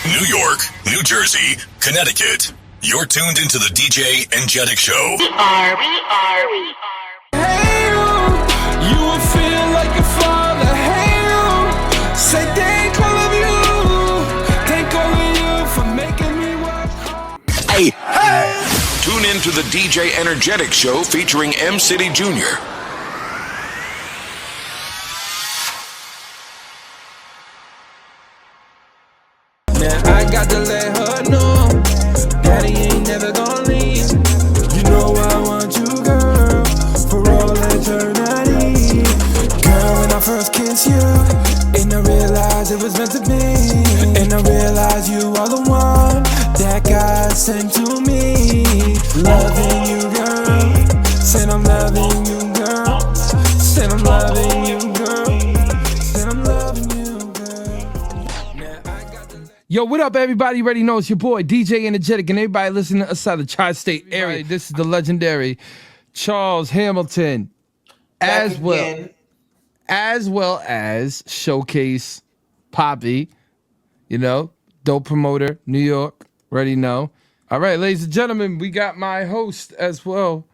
New York, New Jersey, Connecticut. You're tuned into the DJ Energetic Show. We are. Hey, you will feel like your father. Hey, say thank all of you for making me work hard. Hey. Tune in to the DJ Energetic Show featuring M City Jr. I got to let her know Daddy ain't never gonna leave. You know I want you, girl, for all eternity. Girl, when I first kissed you, and I realized it was meant to be, and I realized you are the one that God sent to me. Loving you, girl, said I'm loving you, girl, said I'm loving you, girl, said I'm loving you. Yo, what up, everybody? You already know it's your boy, DJ Energetic, and everybody listening outside the tri-state area. This is the legendary Charles Hamilton, as well as Showcase Poppy, dope promoter, New York, already know. All right, ladies and gentlemen, we got my host as well.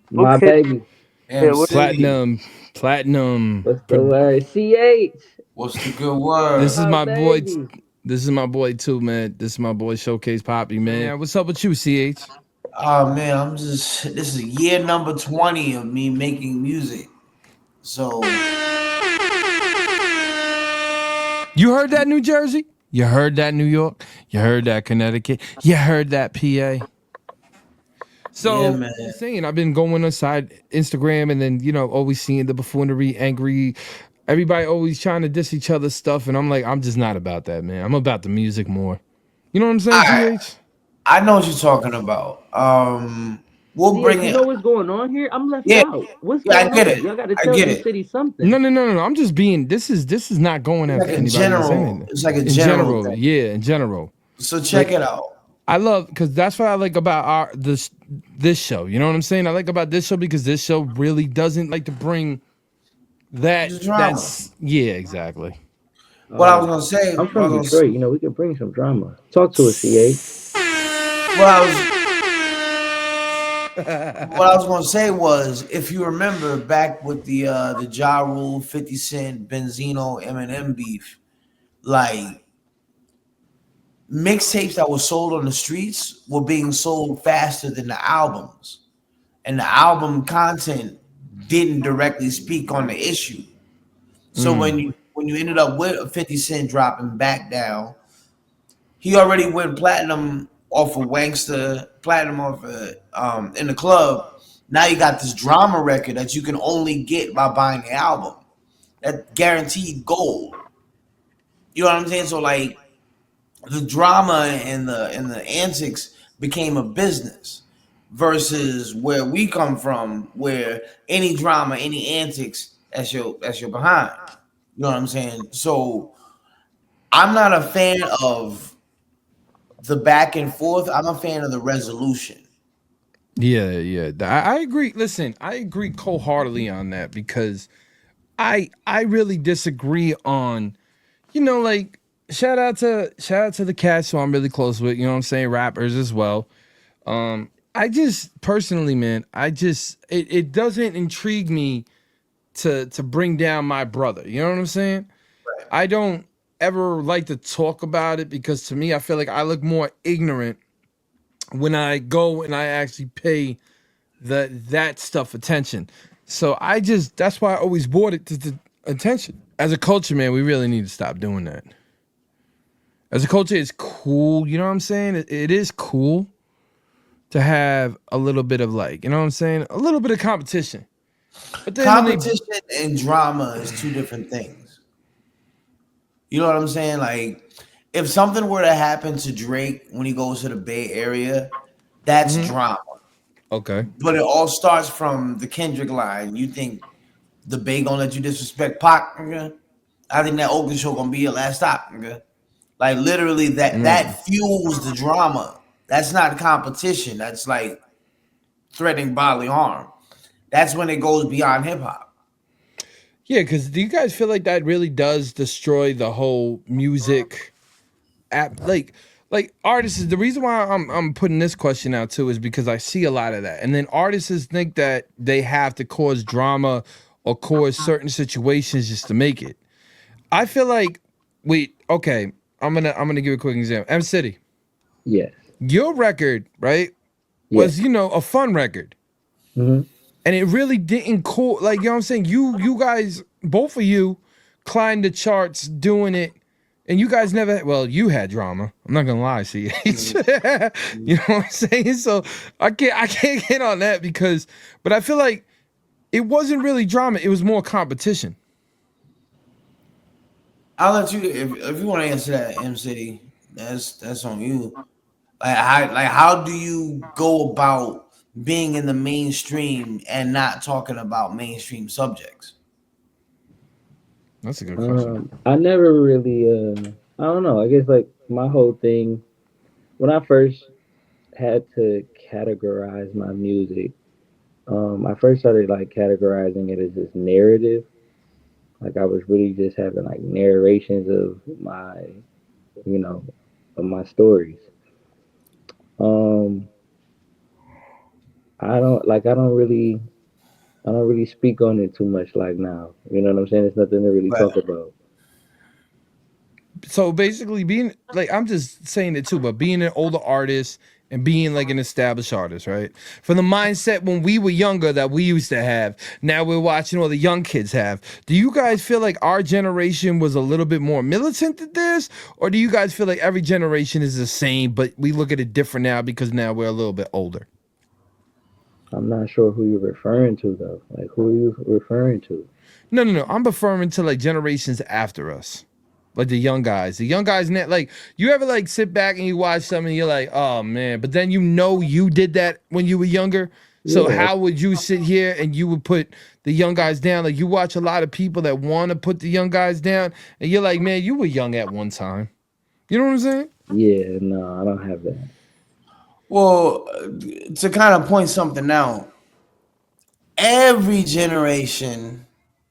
My baby. Platinum. What's the word? CH. What's the good word? This is my boy. Baby. This is my boy too, man. This is my boy Showcase Poppy, man. Yeah, what's up with you, CH? Oh man, this is year number 20 of me making music. So You heard that, New Jersey? You heard that, New York? You heard that, Connecticut? You heard that, PA? So, yeah, man. I'm saying, I've been going inside Instagram and then, always seeing the buffoonery, angry, everybody always trying to diss each other's stuff. And I'm like, I'm just not about that, man. I'm about the music more. You know what I'm saying, PH? I know what you're talking about. We'll bring it. You know what's going on here? I'm left out. What's Yeah, going I get on? it. Y'all got to tell the city something. No. I'm just being. This is not going after like anybody. general. It's like a general thing. Yeah, in general. So check it out. I love because that's what I like about this show. You know what I'm saying? I like about this show because this show really doesn't like to bring that drama. Yeah, exactly. What I was gonna say. I'm from Detroit. We can bring some drama. Talk to us, CA. What I was gonna say was, if you remember back with the Ja Rule, 50 Cent, Benzino, Eminem beef, like mixtapes that were sold on the streets were being sold faster than the albums, and the album content didn't directly speak on the issue. So when you ended up with a 50 Cent dropping Back Down, he already went platinum off of Wankster, platinum off of, In the Club. Now you got this drama record that you can only get by buying the album. That guaranteed gold. You know what I'm saying? So like the drama and the antics became a business versus where we come from, where any drama, any antics, that's your behind. You know what I'm saying? So I'm not a fan of the back and forth. I'm a fan of the resolution. Yeah. I agree. Listen, I agree wholeheartedly on that because I really disagree on, like shout out to the cats who I'm really close with. You know what I'm saying? Rappers as well. I just personally, man, it doesn't intrigue me to bring down my brother. You know what I'm saying? Right. I don't ever like to talk about it because to me, I feel like I look more ignorant when I go and I actually pay that stuff attention. So that's why I always brought it to the attention. As a culture, man, we really need to stop doing that. As a culture, it's cool. You know what I'm saying? It is cool to have a little bit of a little bit of competition. But then competition and drama is two different things. You know what I'm saying? Like, if something were to happen to Drake when he goes to the Bay Area, that's drama. Okay. But it all starts from the Kendrick line. You think the Bay gonna let you disrespect Pac? Nigga? I think that Oakland show gonna be your last stop. Nigga. Like literally that fuels the drama. That's not competition. That's like threatening bodily harm. That's when it goes beyond hip hop. Yeah, because do you guys feel like that really does destroy the whole music app? Like artists. The reason why I'm putting this question out too is because I see a lot of that, and then artists think that they have to cause drama or cause certain situations just to make it. I feel like, wait, okay, I'm gonna give a quick example. M City, Yes. your record, right, Yes. was a fun record, Hmm. and it really didn't like, you know what I'm saying. You guys, both of you, climbed the charts doing it, and you guys never. Well, you had drama. I'm not gonna lie, see, you know what I'm saying. So I can't get on that because, but I feel like it wasn't really drama. It was more competition. I'll let you if you want to answer that, M City. That's on you. How do you go about being in the mainstream and not talking about mainstream subjects? That's a good question. I never really I don't know. I guess like my whole thing when I first had to categorize my music, I first started like categorizing it as this narrative. Like I was really just having like narrations of you know, of my stories. Um, I don't really speak on it too much like now. You know what I'm saying? It's nothing to really Right. talk about. So basically being like, I'm just saying it too, but being an older artist and being like an established artist, right? From the mindset when we were younger that we used to have, now we're watching all the young kids have. Do you guys feel like our generation was a little bit more militant than this? Or do you guys feel like every generation is the same, but we look at it different now because now we're a little bit older? I'm not sure who you're referring to though. Like who are you referring to? No, no, no. I'm referring to like generations after us. Like the young guys. The young guys now, like, you ever like sit back and you watch something and you're like, oh man, but then you did that when you were younger. So Yeah, how would you sit here and you would put the young guys down? Like, you watch a lot of people that want to put the young guys down, and you're like, man, you were young at one time. You know what I'm saying? yeah, no, I don't have that. Well, to kind of point something out, every generation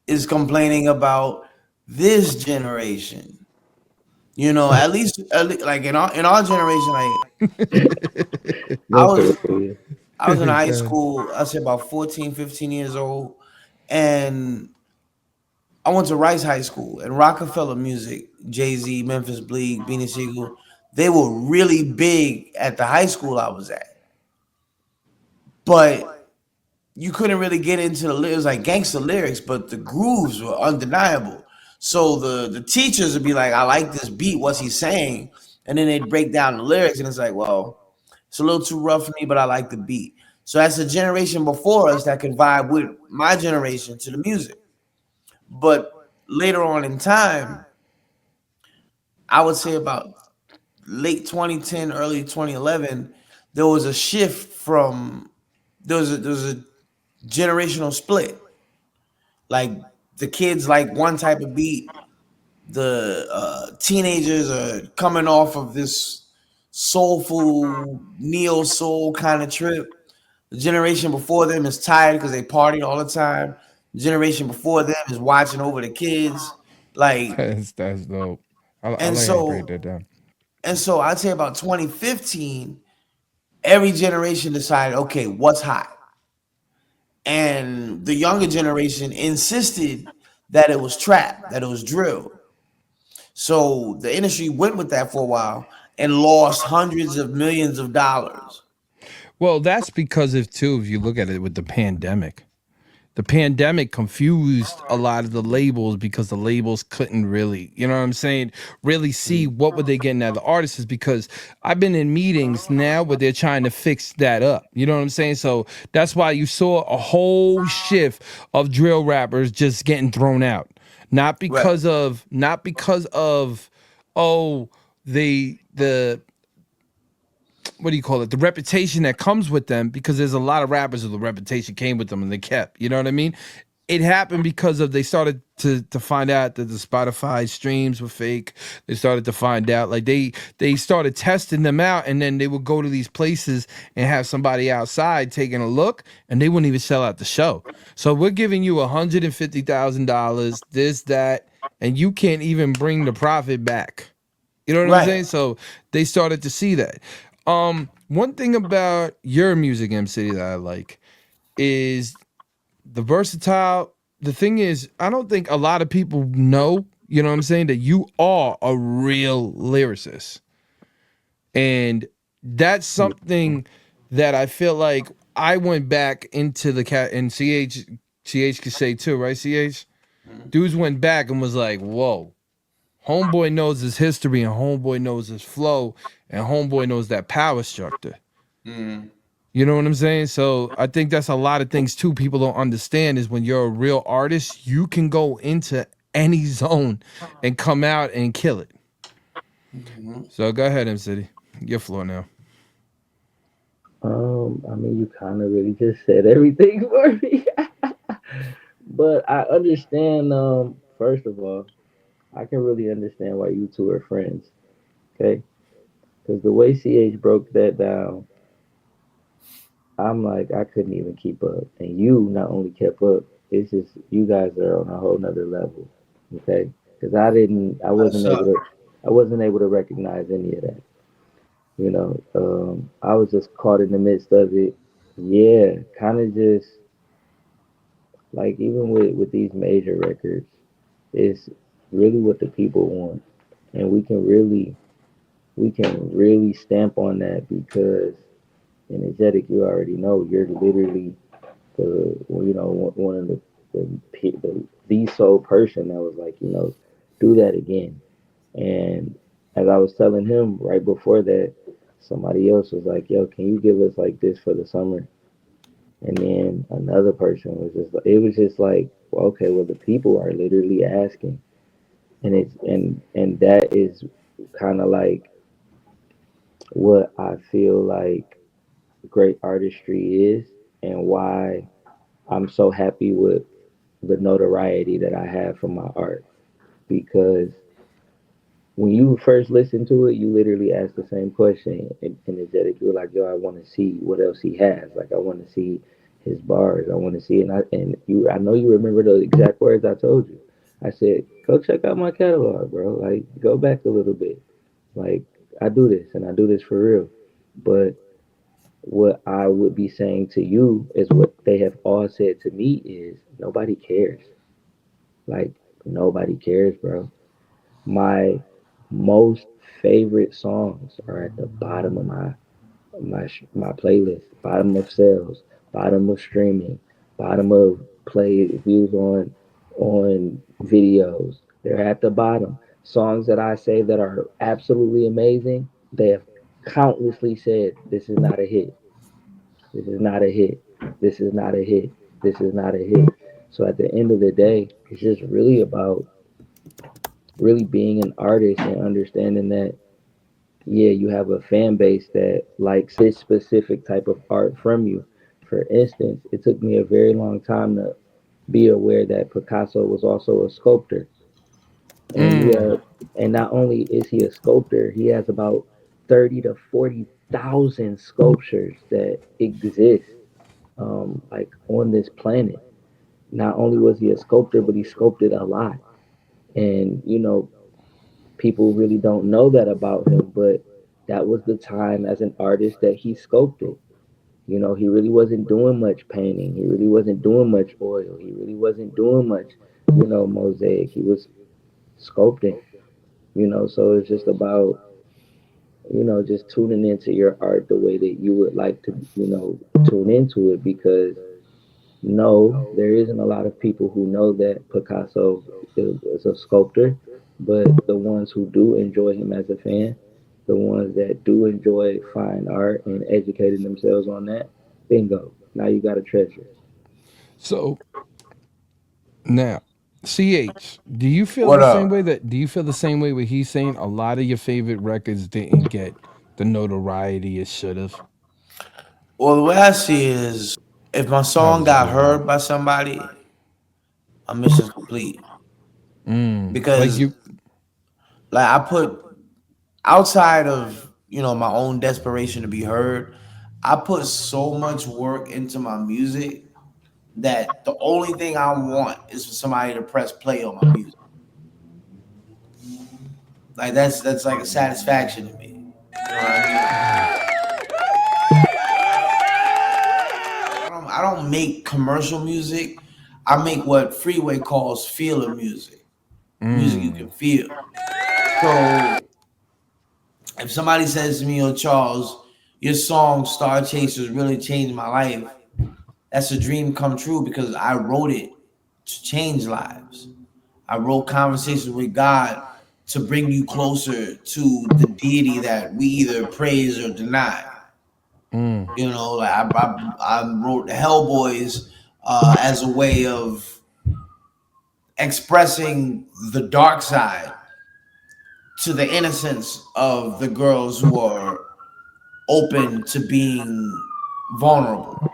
is complaining about this generation. Like in our generation, like I No, for was real. I was in high Yeah. school, I say about 14, 15 years old, and I went to Rice High School and Rockefeller Music, Jay-Z, Memphis Bleak, Beanie Siegel, they were really big at the high school I was at. But you couldn't really get into the lyrics like gangster lyrics, but the grooves were undeniable. So the teachers would be like, I like this beat, what's he saying? And then they'd break down the lyrics and it's like, well, it's a little too rough for me, but I like the beat. So that's a generation before us that could vibe with my generation to the music. But later on in time, I would say about late 2010, early 2011, there was a shift from there was a generational split. Like the kids like one type of beat, the teenagers are coming off of this soulful neo soul kind of trip. The generation before them is tired because they partied all the time. The generation before them is watching over the kids. Like, That's dope. I and like how you break so that down. and so I'd say about 2015, every generation decided, okay, what's hot? And the younger generation insisted that it was trap, that it was drill. So the industry went with that for a while and lost hundreds of millions of dollars. Well, that's because of too, if you look at it with the pandemic. The pandemic confused a lot of the labels because the labels couldn't really, you know what I'm saying, really see what were they getting out of the artists, is because I've been in meetings now where they're trying to fix that up. You know what I'm saying? So that's why you saw a whole shift of drill rappers just getting thrown out. Right. Not because of oh, the what do you call it, the reputation that comes with them, because there's a lot of rappers who the reputation came with them and they kept, you know what I mean? it happened because of they started to find out that the Spotify streams were fake. They started to find out like they started testing them out, and then they would go to these places and have somebody outside taking a look, and they wouldn't even sell out the show. So we're giving you $150,000, this that, and you can't even bring the profit back. You know what I'm Right. saying? So they started to see that. One thing about your music, MC, that I like is the versatile. The thing is, I don't think a lot of people know, you know what I'm saying, that you are a real lyricist. And that's something that I feel like I went back into the cat, and CH could say too, right? CH? Dudes went back and was like, whoa, Homeboy knows his history and Homeboy knows his flow and Homeboy knows that power structure. You know what I'm saying? So I think that's a lot of things too people don't understand is when you're a real artist, you can go into any zone and come out and kill it. So go ahead, M City. Your floor now. I mean, you kind of really just said everything for me. But I understand. First of all, I can really understand why you two are friends. Okay, because the way CH broke that down, I'm like, I couldn't even keep up, and you not only kept up. It's just you guys are on a whole nother level. Okay, because I That's wasn't able up. to, I wasn't able to recognize any of that. I was just caught in the midst of it. Yeah, kind of just like even with these major records, it's really what the people want, and we can really stamp on that because energetic, you already know you're literally one of the sole person that was like do that again. And as I was telling him right before that, somebody else was like, "Yo, can you give us like this for the summer?" And then another person was it was just like, well, okay, well, the people are literally asking, and that is kind of like what I feel like great artistry is, and why I'm so happy with the notoriety that I have from my art because when you first listen to it, you literally ask the same question energetic. You're like, yo, I want to see what else he has. Like, I want to see his bars. I want to see, I know you remember the exact words I told you. I said, go check out my catalog, bro. Like, go back a little bit. Like, I do this and I do this for real. But what I would be saying to you is what they have all said to me is nobody cares. Like, nobody cares, bro. My most favorite songs are at the bottom of my playlist, bottom of sales, bottom of streaming, bottom of play views on videos. They're at the bottom. Songs that I say that are absolutely amazing, they have countlessly said this is not a hit. This is not a hit. This is not a hit. This is not a hit. So at the end of the day, it's just really about really being an artist and understanding that yeah, you have a fan base that likes this specific type of art from you. For instance, it took me a very long time to be aware that Picasso was also a sculptor. And Mm. yeah, and not only is he a sculptor, he has about 30 to 40,000 sculptures that exist like on this planet. Not only was he a sculptor, but he sculpted a lot. And people really don't know that about him, but that was the time as an artist that he sculpted. He really wasn't doing much painting. He really wasn't doing much oil. He really wasn't doing much, mosaic. He was sculpting, so it's just about, just tuning into your art the way that you would like to, tune into it because no, there isn't a lot of people who know that Picasso is a sculptor, but the ones who do enjoy him as a fan, the ones that do enjoy fine art and educating themselves on that, bingo. Now you got a treasure. So now, CH, do you feel What the same up? way where he's saying a lot of your favorite records didn't get the notoriety it should have? Well, the way I see it is, if my How song does it got go, bro? heard by somebody, a mission's complete. Like Because you, like I put outside of my own desperation to be heard, I put so much work into my music that the only thing I want is for somebody to press play on my music. Like that's like a satisfaction to me. You know what I mean? I don't make commercial music. I make what Freeway calls feeler music. Music you can feel. So if somebody says to me, "Yo, Charles, your song Star Chasers really changed my life," that's a dream come true because I wrote it to change lives. I wrote conversations with God to bring you closer to the deity that we either praise or deny. Like I wrote Hellboys as a way of expressing the dark side to the innocence of the girls who are open to being vulnerable.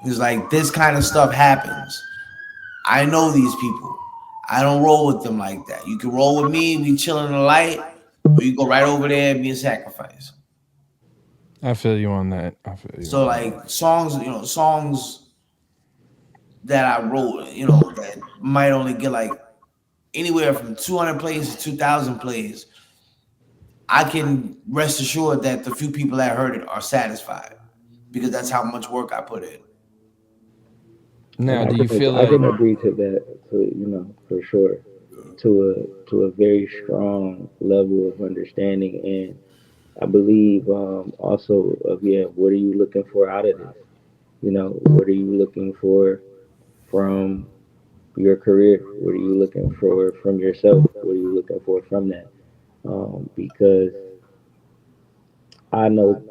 It's like this kind of stuff happens. I know these people. I don't roll with them like that. You can roll with me, we chill in the light, or you go right over there and be a sacrifice. I feel you on that. I feel you. So On that. like songs that I wrote, that might only get like anywhere from 200 plays to 2,000 plays. I can rest assured that the few people that heard it are satisfied because that's how much work I put in. Now, do you feel I can like agree to that, for sure, to a very strong level of understanding, and I believe also of what are you looking for out of this? What are you looking for from your career? What are you looking for from yourself? What are you looking for from that? Because I know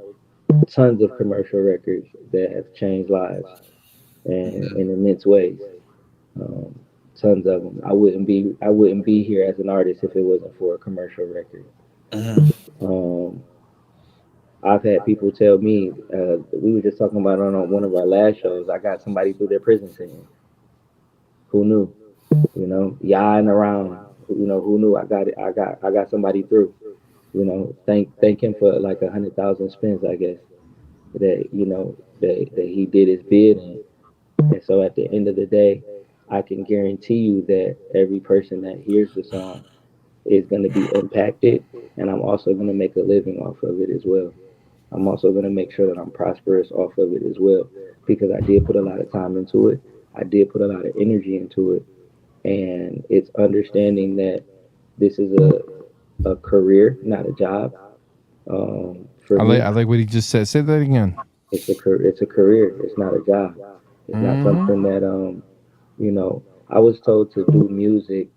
tons of commercial records that have changed lives and in immense ways. Um, Tons of them. I wouldn't be here as an artist if it wasn't for a commercial record. Um, I've had people tell me, we were just talking about it on one of our last shows. I got somebody through their prison sentence. Who knew? Yawing around. Who knew? I got somebody through. Thank him for like 100,000 spins, I guess. That he did his bid, and so at the end of the day, I can guarantee you that every person that hears the song is going to be impacted, and I'm also going to make a living off of it as well. I'm also going to make sure that I'm prosperous off of it as well, because I did put a lot of time into it. I did put a lot of energy into it, and it's understanding that this is a career, not a job. For I me, like what he just said. Say that again. it's a career. It's not a job. It's not something that I was told to do music.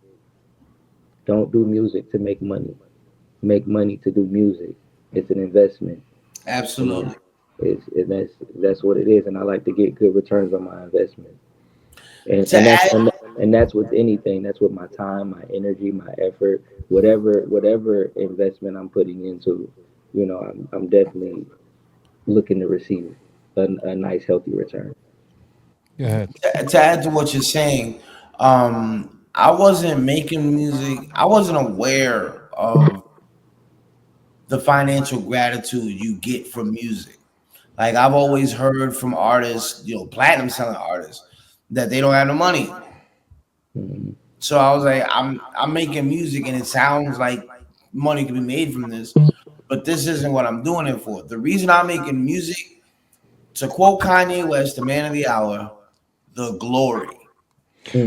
Don't do music to make money. Make money to do music. It's an investment. Absolutely. That's what it is, and I like to get good returns on my investment. And To and that's add, and that's with anything. That's with my time, my energy, my effort, whatever investment I'm putting into. I'm definitely looking to receive a nice, healthy return. Go ahead. to add to what you're saying, I wasn't making music. I wasn't aware of the financial gratitude you get from music. Like I've always heard from artists, platinum selling artists, that they don't have the money. Mhm. So I was like, I'm making music and it sounds like money can be made from this, but this isn't what I'm doing it for. The reason I'm making music, to quote Kanye West, the man of the hour, the glory.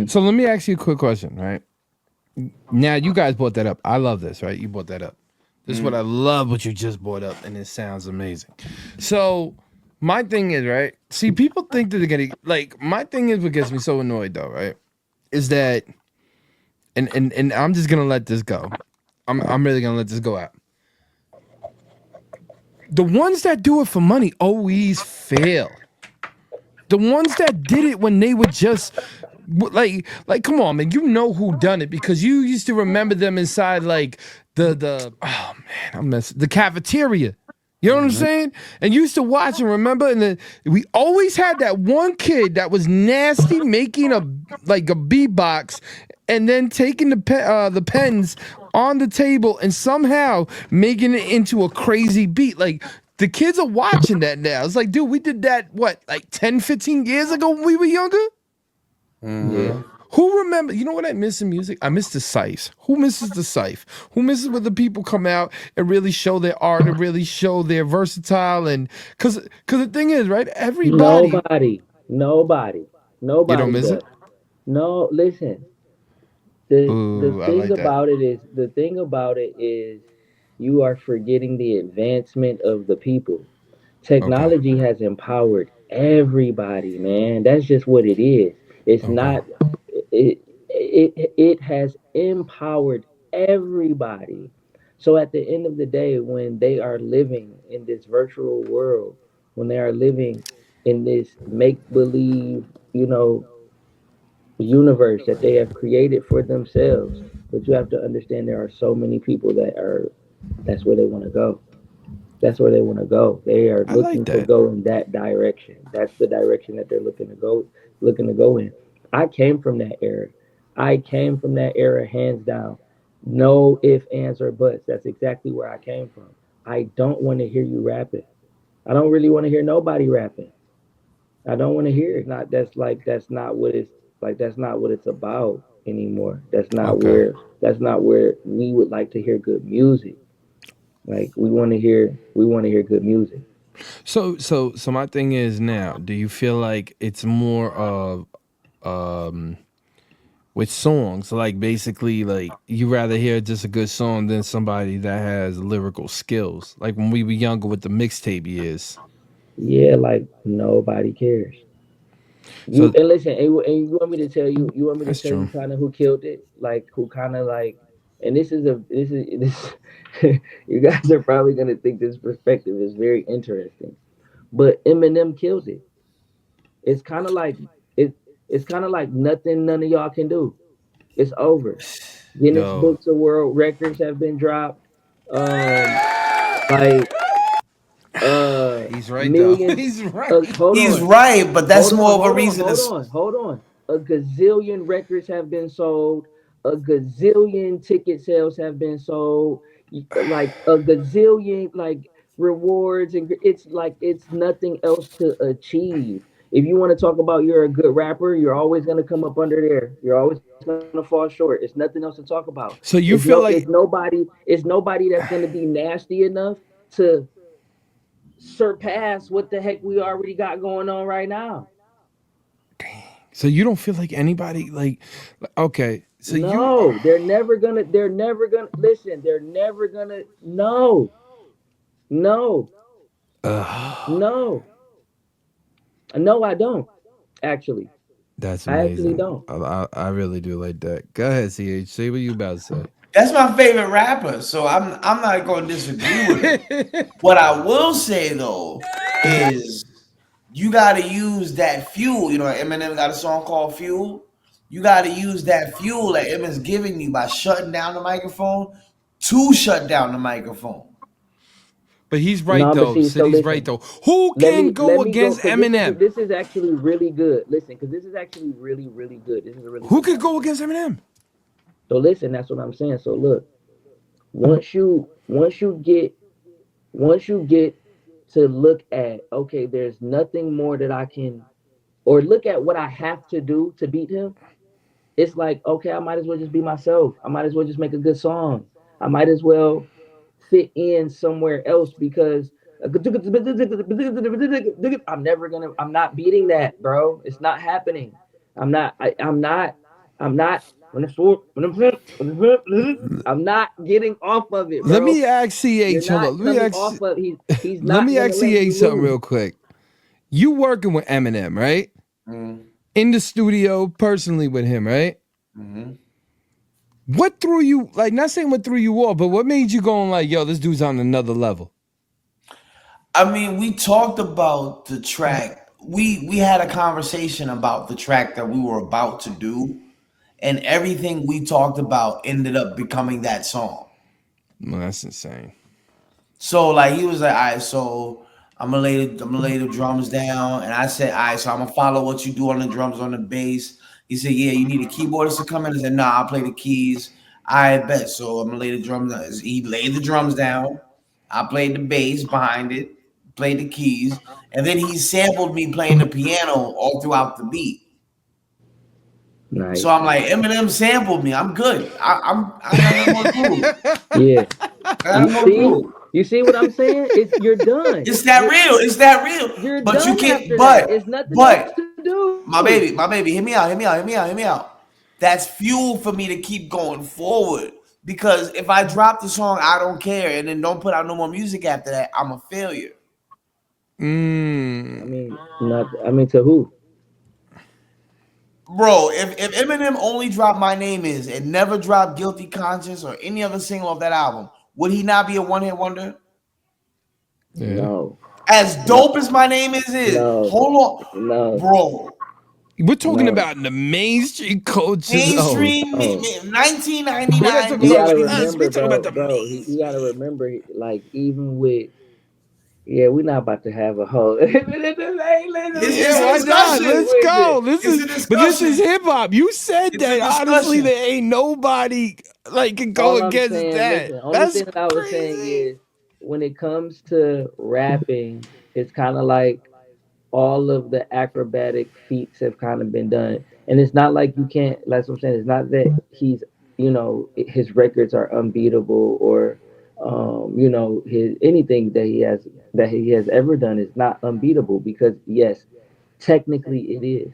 So let me ask you a quick question, right? Now you guys brought that up. I love this, right? You brought that up. This is what I love what you just brought up, and it sounds amazing. So my thing is, right? See, people think that they're gonna like my thing is what gets me so annoyed though, right? Is that and I'm just gonna let this go. I'm really gonna let this go out. The ones that do it for money always fail. The ones that did it when they were just like come on, man, you know who done it because you used to remember them inside like the oh man, the cafeteria. You know what I'm saying? And you used to watch and remember, and then we always had that one kid that was nasty, making a beatbox, and then taking the pens on the table and somehow making it into a crazy beat. Like the kids are watching that now. It's like, dude, we did that what, like 10, 15 years ago when we were younger? Yeah. Who remember? You know what I miss in music? I miss the Sipes. Who misses the Sipe? Who misses when the people come out and really show their art and really show their versatile? And because the thing is, right? Everybody. Nobody You don't miss does. it? No, listen. The Ooh, I thing like that. about it is you are forgetting the advancement of the people. Okay. Technology has empowered everybody, man. That's just what it is. It's Okay. not it has empowered everybody. So at the end of the day, when they are living in this virtual world, when they are living in this make believe, you know, universe that they have created for themselves, but you have to understand there are so many people that's where they want to go. That's where they want to go. They are I like looking to that. go in that direction. That's the direction that they're looking to go in. I came from that era. I came from that era hands down. No ifs, ands, or buts. That's exactly where I came from. I don't want to hear you rapping. I don't really want to hear nobody rapping. I don't want to hear it. Not that's not what it's like. That's not what it's about anymore. Okay. That's not where we would like to hear good music. Like we want to hear good music. So my thing is now, do you feel like it's more of um with songs, like basically like you rather hear just a good song than somebody that has lyrical skills? Like when we were younger with the mixtape years. Yeah, like nobody cares. You So and listen, and you want me to tell you, that's true. kind of who killed it, like who kind of like, and this you guys are probably gonna think this perspective is very interesting, but Eminem killed it. It's kind of like it. It's kind of like nothing none of y'all can do. It's over. Guinness Yo, Books of World Records have been dropped. Um, like he's right though. millions. He's right. Hold He's on, right, but that's more of a reason to. hold on. A gazillion records have been sold. A gazillion ticket sales have been sold. Like a gazillion like rewards, and it's like it's nothing else to achieve. If you want to talk about you're a good rapper, you're always gonna come up under there. You're always gonna fall short. It's nothing else to talk about. So you feel like It's nobody that's gonna be nasty enough to surpass what the heck we already got going on right now. so you don't feel like anybody like okay. So you No, they're never gonna listen, they're never gonna no, no, no, I don't actually. that's I actually amazing. don't. I really do like that. Go ahead, CH. Say what you about to That's my favorite rapper, so I'm not going to disagree with him. say. What I will say though is you got to use that fuel. You know, Eminem got a song called Fuel. You got to use that fuel that Eminem's giving you by shutting down the microphone to shut down the microphone. But he's right No, but though. see, so City's right listen, though. Who can let go me go against because Eminem? this is actually really good. Listen, because this is actually really, really good. This is a really Who good could point. go against Eminem? So listen, that's what I'm saying. So look, once you get to look at, okay, there's nothing more that I can, or look at what I have to do to beat him. It's like, okay, I might as well just be myself. I might as well just make a good song. I might as well fit in somewhere else because I'm not beating that, bro. It's not happening. I'm not I'm not getting off of it, Let bro. me ask You're CH. Hold not on. coming off of he's Let not me gonna ask let CH you something lose. real quick. You working with Eminem, right? Mm-hmm. In the studio personally with him, right? Mm-hmm. What threw you like? Not saying what threw you off, but what made you going like, yo, this dude's on another level? I mean, we talked about the track. We had a conversation about the track that we were about to do, and everything we talked about ended up becoming that song. Well, that's insane. So like he was like, all right, so I'm gonna lay the drums down, and I said, all right, so I'm gonna follow what you do on the drums, on the bass. He said, yeah, you need a keyboardist to come in. I said, nah, I'll play the keys. I bet. So I'm gonna lay the drums down. He laid the drums down. I played the bass behind it, played the keys, and then he sampled me playing the piano all throughout the beat. Nice. So I'm like, Eminem sampled me. I'm good. I got nothing more to prove. Yeah. I got nothing more to prove. You see what I'm saying? You're done. It's that real. It's that real. You're But you done can't. after that. It's nothing else But to do. my baby, hear me out. That's fuel for me to keep going forward. Because if I drop the song, I don't care, and then don't put out no more music after that, I'm a failure. I mean, to who? Bro, if Eminem only dropped My Name Is and never dropped Guilty Conscience or any other single of that album, would he not be a one-hit wonder? Yeah. No. As dope as My Name Is, No. hold on, No. bro. We're talking about the mainstream coaches. Mainstream, We're not 1999. talking You about gotta us. remember, We're talking about the bro. You gotta remember, like, even with, yeah, we're not about to have a whole. This is Yeah, a why not? discussion. Let's go. But this is discussion. hip hop. You said It's a that. Honestly, discussion. there ain't nobody like can go All I'm against saying, that. listen, only That's thing that I was saying crazy. is when it comes to rapping, it's kind of like all of the acrobatic feats have kind of been done. And it's not like you can't, that's what I'm saying. It's not that his records are unbeatable or, his anything that he has ever done is not unbeatable because yes, technically it is.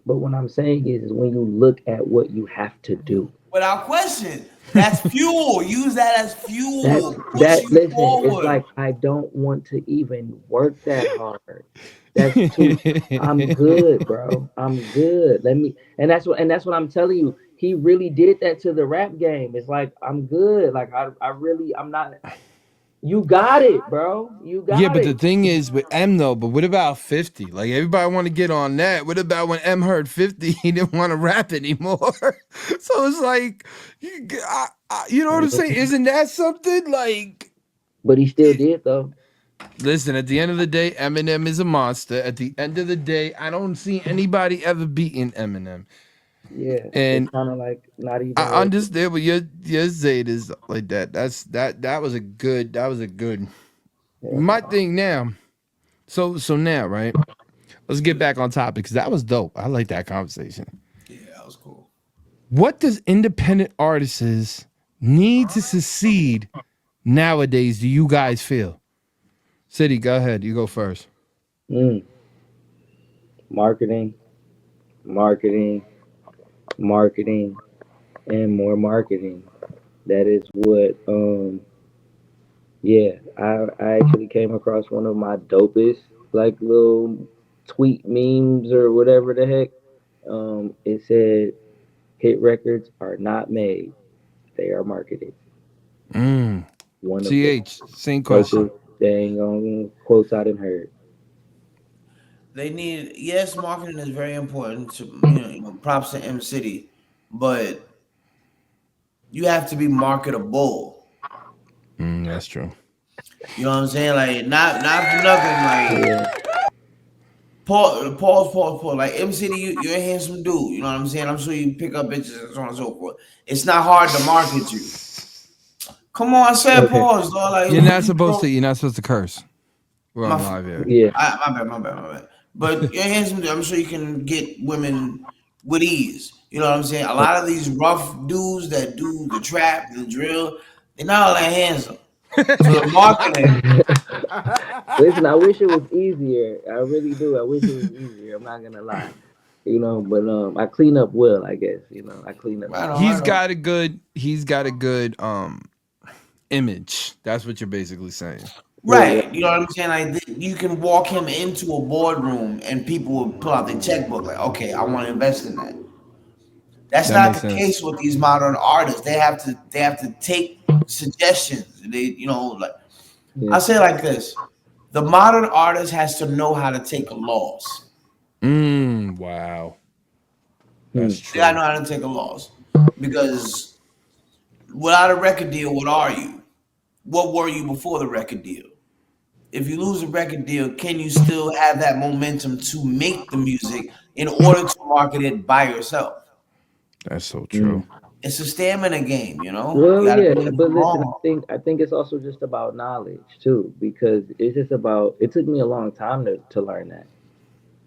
But what I'm saying is when you look at what you have to do, Without question, that's fuel. Use that as fuel. Push that you listen, forward. it's like I don't want to even work that hard. That's too. I'm good, bro. I'm good. And that's what I'm telling you. He really did that to the rap game. It's like I'm good. Like I'm not. You got it, bro. You got Yeah, but the it. thing is with M though, but what about 50? Like everybody want to get on that. What about when M heard 50, he didn't want to rap anymore? So it's like, you know what I'm saying? Isn't that something? Like, But he still did though. listen, at the end of the day, Eminem is a monster. At the end of the day, I don't see anybody ever beating Eminem. Yeah, And it's kind of like not even. I understand what your Zayd is like that. That was a good. My thing now. So now, right? Let's get back on topic because that was dope. I like that conversation. Yeah, that was cool. What does independent artists need to succeed nowadays? Do you guys feel? City, go ahead. You go first. Marketing, marketing, marketing, and more marketing. That is what. Yeah, I actually came across one of my dopest like little tweet memes or whatever the heck. It said hit records are not made; they are marketed. One of the CH, same question. dopest dang on quotes I done heard. They need yes, marketing is very important to props to M City, but you have to be marketable. That's true. You know what I'm saying? Like not for nothing. Like Yeah, pause. Like M City, you're a handsome dude. You know what I'm saying? I'm sure you pick up bitches and so on and so forth. It's not hard to market you. Come on, I said Okay. pause, dog. Like You're not supposed to curse. We're on My- live here. yeah. my bad. But you're handsome dude. I'm sure you can get women with ease. You know what I'm saying? A lot of these rough dudes that do the trap, the drill, they're not all that handsome. So the marketing, Listen, I wish it was easier. I really do. I wish it was easier. I'm not gonna lie. But I clean up well, I guess. I clean up. right on, He's right on. got a good image. That's what you're basically saying. Right, you know what I'm saying? Like you can walk him into a boardroom and people will pull out their checkbook. Like, okay, I want to invest in that. That's That not makes the sense. case with these modern artists. They have to take suggestions. Yeah. I say it like this: the modern artist has to know how to take a loss. Wow. That's They true. gotta know how to take a loss because without a record deal, what are you? what were you before the record deal? If you lose a record deal, can you still have that momentum to make the music in order to market it by yourself? That's so true. Mm. It's a stamina game, you know. You Well, got to yeah, do it but listen, long. I think it's also just about knowledge too, because it's just about. It took me a long time to learn that.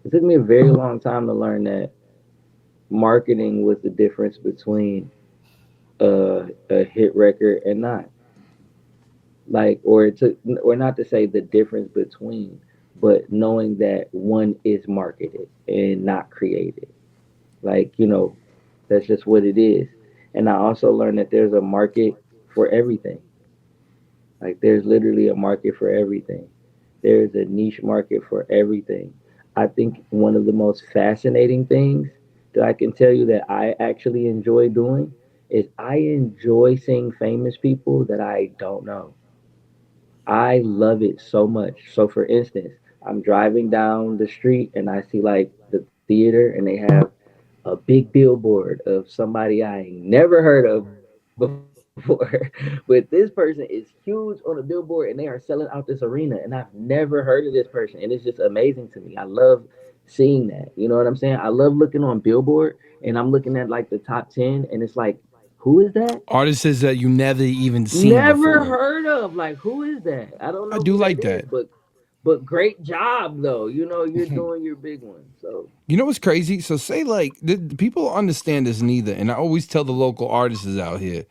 It took me a very long time to learn that marketing was the difference between a hit record and not. Like, or it took, or not to say the difference between, but knowing that one is marketed and not created. Like, that's just what it is. And I also learned that there's a market for everything. Like, there's literally a market for everything. There's a niche market for everything. I think one of the most fascinating things that I can tell you that I actually enjoy doing is I enjoy seeing famous people that I don't know. I love it so much. So, for instance, I'm driving down the street and I see like the theater and they have a big billboard of somebody I ain't never heard of before. But this person is huge on a billboard and they are selling out this arena and I've never heard of this person. And it's just amazing to me. I love seeing that. You know what I'm saying? I love looking on Billboard and I'm looking at like the top 10 and it's like, who is that? Artists that you never even seen Never before. heard of. Like, who is that? I don't I know do who that like is, that. but great job though. You're doing your big one. So You know what's crazy? So say like the people don't understand this neither, and I always tell the local artists out here,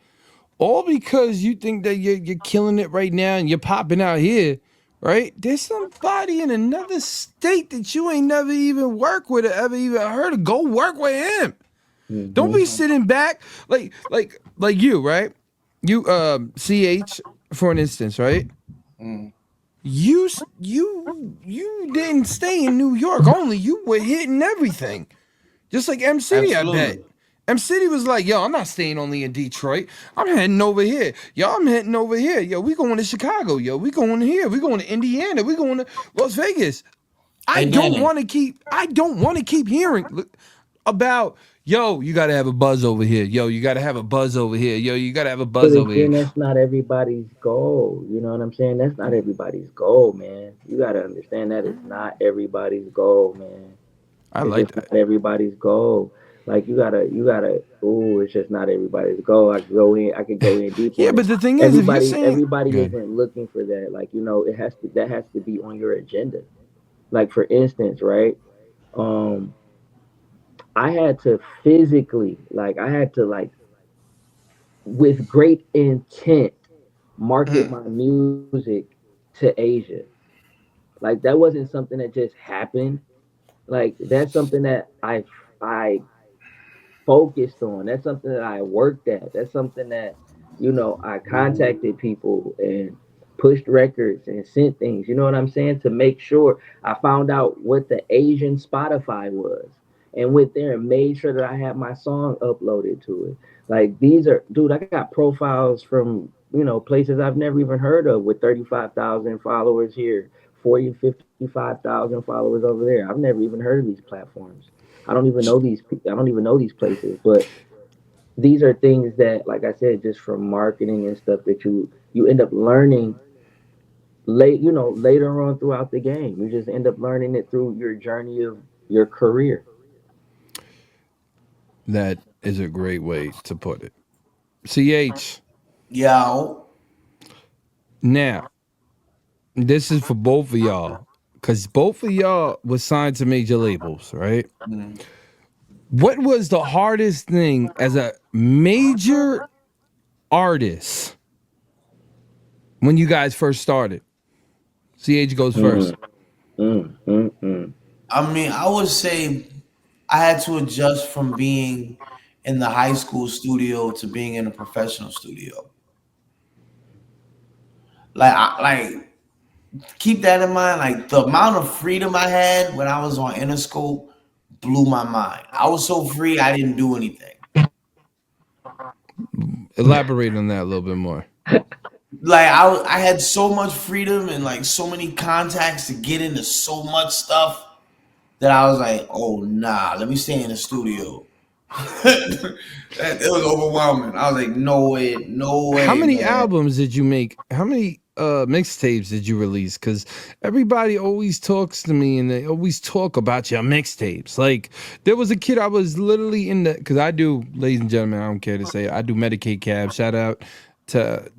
all because you think that you're killing it right now and you're popping out here, right? There's somebody in another state that you ain't never even worked with or ever even heard of. Go work with him. Don't hmm be sitting back like you, right? You CH for an instance, right? Mm, You didn't stay in New York only. You were hitting everything. Just like M City, I bet. absolutely. M City was like, yo, I'm not staying only in Detroit. I'm heading over here. Yo, I'm heading over here. Yo, we going to Chicago. Yo, we going here. We going to Indiana. We going to Las Vegas. And then I don't want to keep hearing about, yo, you got to have a buzz over here. Yo, you got to have a buzz over here. Yo, you got to have a but buzz over here. again, that's not everybody's goal. You know what I'm saying? That's not everybody's goal, man. You gotta understand that it's not everybody's goal, man. I It's like just not that. everybody's goal. Like you gotta. Oh, it's just not everybody's goal. I could go in. I could go in deep Yeah, on it. but the thing is, if you're Everybody, saying everybody good, isn't looking for that. Like it has to. That has to be on your agenda. Like for instance, right? Um, I had to physically, like, I had to like with great intent market mm, my music to Asia. Like that wasn't something that just happened. Like that's something that I focused on. That's something that I worked at. That's something that, I contacted people and pushed records and sent things, you know what I'm saying? To make sure I found out what the Asian Spotify was and went there and made sure that I had my song uploaded to it. Like these are, dude, I got profiles from, places I've never even heard of with 35,000 followers here, 40, 55,000 followers over there. I've never even heard of these platforms. I don't even know these places, but these are things that, like I said, just from marketing and stuff that you end up learning later on throughout the game. You just end up learning it through your journey of your career. that is a great way to put it. CH. yo, Now, this is for both of y'all. Cause both of y'all was signed to major labels, right? mm, What was the hardest thing as a major artist when you guys first started? CH goes Mm, first. mm. I mean, I would say I had to adjust from being in the high school studio to being in a professional studio. Like keep that in mind. Like the amount of freedom I had when I was on Interscope blew my mind. I was so free, I didn't do anything. Elaborate on that a little bit more. Like I had so much freedom and like so many contacts to get into so much stuff that I was like, oh nah, let me stay in the studio. It was overwhelming. I was like, no way, no way, How many man. albums did you make? How many mixtapes did you release? Because everybody always talks to me and they always talk about your mixtapes. Like there was a kid I was literally in the because I do, ladies and gentlemen, I don't care to say it, I do Medicaid cab. Shout out to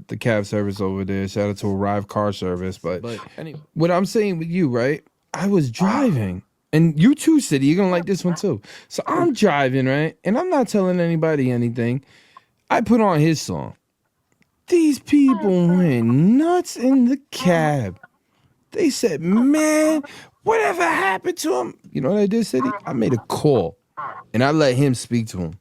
the cab service over there. Shout out to Arrive Car Service. But anyway, what I'm saying with you, right? I was driving. And you too, City. You're gonna like this one too. So I'm driving, right? And I'm not telling anybody anything. I put on his song. These people went nuts in the cab. They said, man, whatever happened to him? You know what I did, City? I made a call and I let him speak to him.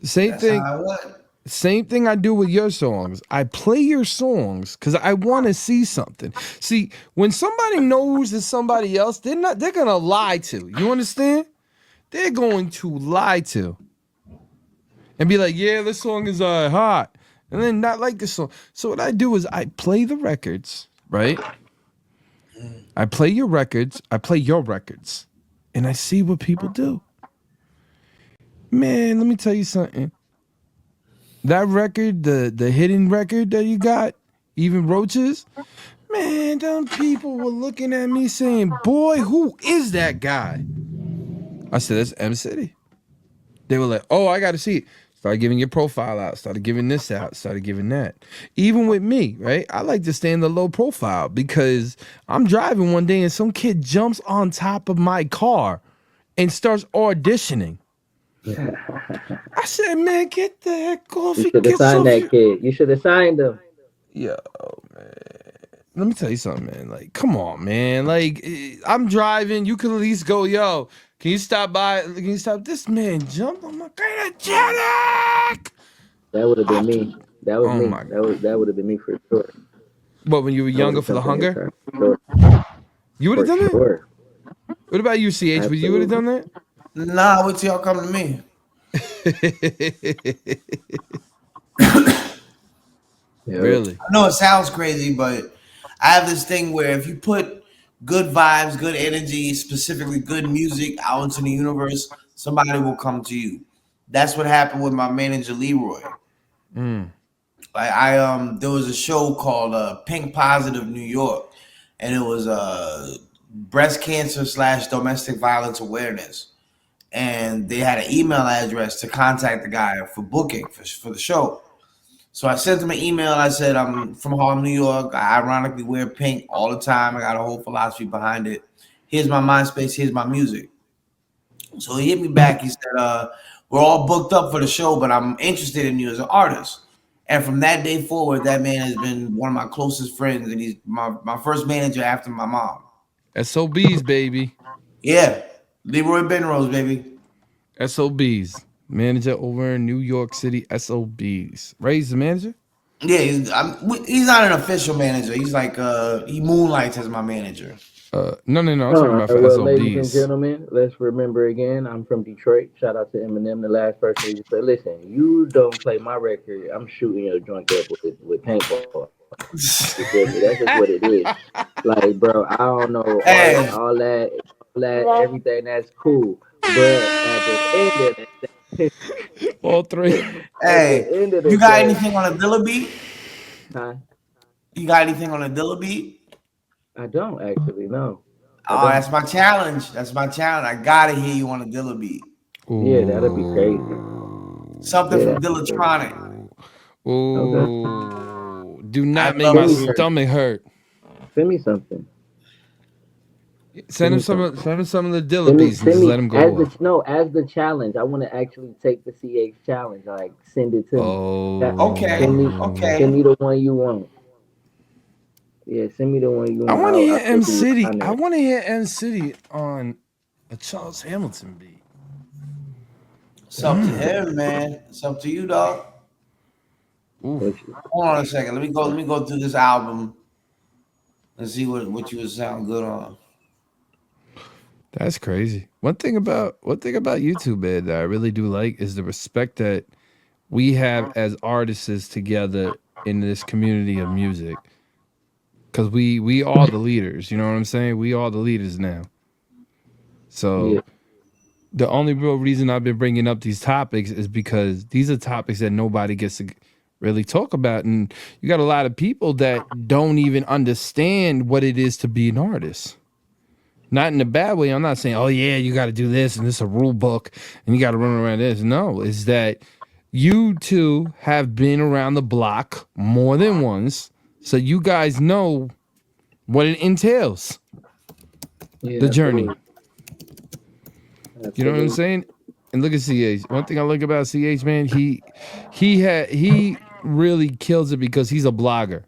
Same That's thing. how I went. Same thing I do with your songs. I play your songs because I want to see something. See, when somebody knows it's somebody else, they're gonna lie to. You understand? They're going to lie to. And be like, yeah, this song is hot. And then not like this song. So what I do is I play the records, right? I play your records, and I see what people do. Man, let me tell you something. That record, the hidden record that you got, even Roaches, man, them people were looking at me saying, boy, who is that guy? I said, that's M City. They were like, oh, I got to see it. Started giving your profile out, started giving this out, started giving that. Even with me, right? I like to stay in the low profile because I'm driving one day and some kid jumps on top of my car and starts auditioning. I said, man, get the heck off. You should have signed that kid. You should have signed him. Yo, man. Let me tell you something, man. Like, come on, man. Like, I'm driving. You could at least go, yo, can you stop by? Can you stop? This man jumped on my energetic. That would have been me. That was Oh me. my That would have been me for sure. What, when you were I younger would've for the jumped in his hunger? car, for You would have sure. done For that? sure. What about you, CH? Would you would have done that? Nah, wait till y'all come to me. Yeah. Really? I know it sounds crazy, but I have this thing where if you put good vibes, good energy, specifically good music out into the universe, somebody will come to you. That's what happened with my manager Leroy. Like there was a show called Pink Positive New York, and it was breast cancer / domestic violence awareness. And they had an email address to contact the guy for booking for the show. So I sent him an email. I said, I'm from Harlem, New York. I ironically wear pink all the time. I got a whole philosophy behind it. Here's my MySpace. Here's my music. So he hit me back. He said, we're all booked up for the show, but I'm interested in you as an artist. And from that day forward, that man has been one of my closest friends. And he's my first manager after my mom. SOBs, baby. Yeah. Leroy Benrose, baby. SOBs. Manager over in New York City, SOBs. Right? He's the manager? Yeah, he's not an official manager. He's like he moonlights as my manager. No. I'm talking about for Well, ladies and SOBs. gentlemen, let's remember again. I'm from Detroit. Shout out to Eminem, the last person who said, "Listen, you don't play my record. I'm shooting your joint up with paintball." You feel me? That's just what it is. Like, bro, I don't know Hey. all that, everything. That's cool, but at the end of the All three. Hey, end of the you got day- anything on a Dilla beat? Huh? You got anything on a Dilla beat? I don't actually know. Oh, that's my challenge. That's my challenge. I gotta hear you on a Dilla beat. Yeah, that'd be crazy. Something Yeah. from Dillatronic. Ooh. Do not I make love my it. stomach hurt. Send me something. Send him some of the Dilla Send me, beats and just let him go off. as the challenge. I want to actually take the CH challenge. Like, send it to me. Oh. Okay. Send me, Okay. Send me the one you want. Yeah, send me the one you want. I want to hear I'll M put you City. on there. I want to hear M City on a Charles Hamilton beat. It's up to him, man. It's up to you, dog. Ooh. Hold on a second. Let me go through this album and see what you would sound good on. That's crazy. One thing about YouTube, man, that I really do like is the respect that we have as artists together in this community of music. Cause we are the leaders, you know what I'm saying? We are the leaders now. So Yeah. the only real reason I've been bringing up these topics is because these are topics that nobody gets to really talk about. And you got a lot of people that don't even understand what it is to be an artist. Not in a bad way. I'm not saying, oh, yeah, you got to do this and this is a rule book and you got to run around this. No, it's that you two have been around the block more than once. So you guys know what it entails, Yeah, the journey. absolutely. You know what I'm Absolutely. saying? And look at CH. One thing I like about CH, man, he really kills it because he's a blogger.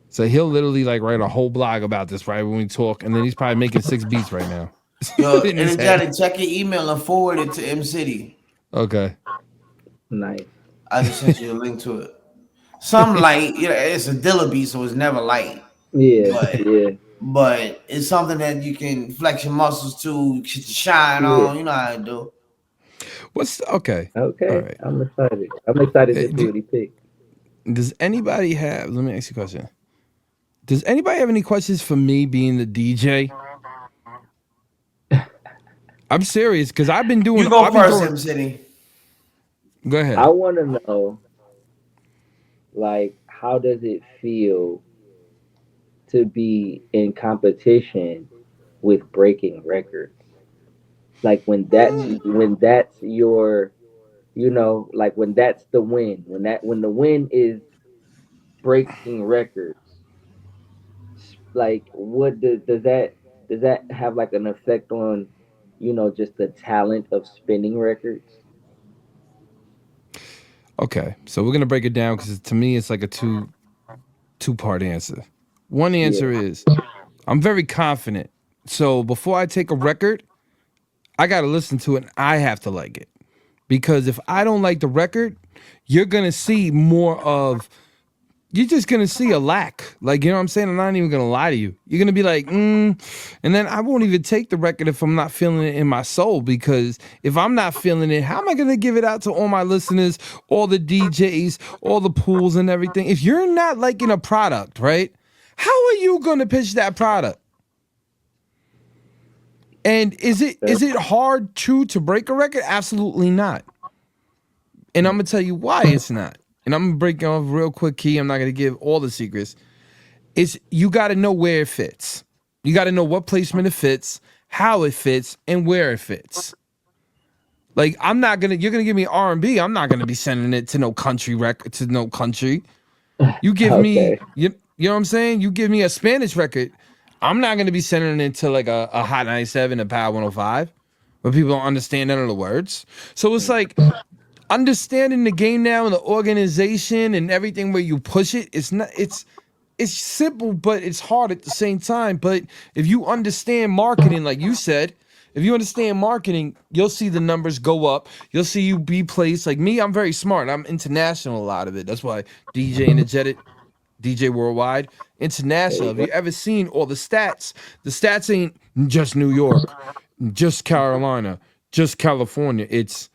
So he'll literally like write a whole blog about this right when we talk, and then he's probably making 6 beats right now. Yo, In his head. energetic, check your email and forward it to M City. Okay. Nice. I just sent you a link to it. Some light, it's a Dilla beat, so it's never light. Yeah. But Yeah. but it's something that you can flex your muscles to, shine on. You know how to do. What's okay? Okay. All right. I'm excited. I'm excited to see Do- what he picked. Does anybody have? Let me ask you a question. Does anybody have any questions for me being the DJ? I'm serious because I've been doing. You go I've been first, going- M City. Go ahead. I want to know, like, how does it feel to be in competition with breaking records? Like when that's your, like when that's the win, when the win is breaking records. Like, what does that have like an effect on, just the talent of spinning records? Okay, so we're gonna break it down because to me it's like a two-part answer. One answer is I'm very confident. So before I take a record, I gotta listen to it and I have to like it. Because if I don't like the record, you're gonna see more of you're just gonna see a lack. Like, you know what I'm saying? I'm not even gonna lie to you. You're gonna be like, and then I won't even take the record if I'm not feeling it in my soul. Because if I'm not feeling it, how am I gonna give it out to all my listeners, all the DJs, all the pools and everything? If you're not liking a product, right? How are you gonna pitch that product? And is it hard to break a record? Absolutely not. And I'm gonna tell you why it's not. And I'm gonna break it off real quick, Key. I'm not gonna give all the secrets. It's you gotta know where it fits. You gotta know what placement it fits, how it fits, and where it fits. Like you're gonna give me R&B. I'm not gonna be sending it to no country record to no country. You give me Okay. you know what I'm saying? You give me a Spanish record. I'm not gonna be sending it to like a Hot 97, a Power 105, where people don't understand none of the words. So it's like understanding the game now and the organization and everything where you push it. It's simple, but it's hard at the same time. But if you understand marketing, like you said, if you understand marketing, you'll see the numbers go up. You'll see you be placed. Like me, I'm very smart. I'm international a lot of it. That's why DJ Energetic, DJ Worldwide, international. Have you ever seen all the stats? The stats ain't just New York, just Carolina, just California. It's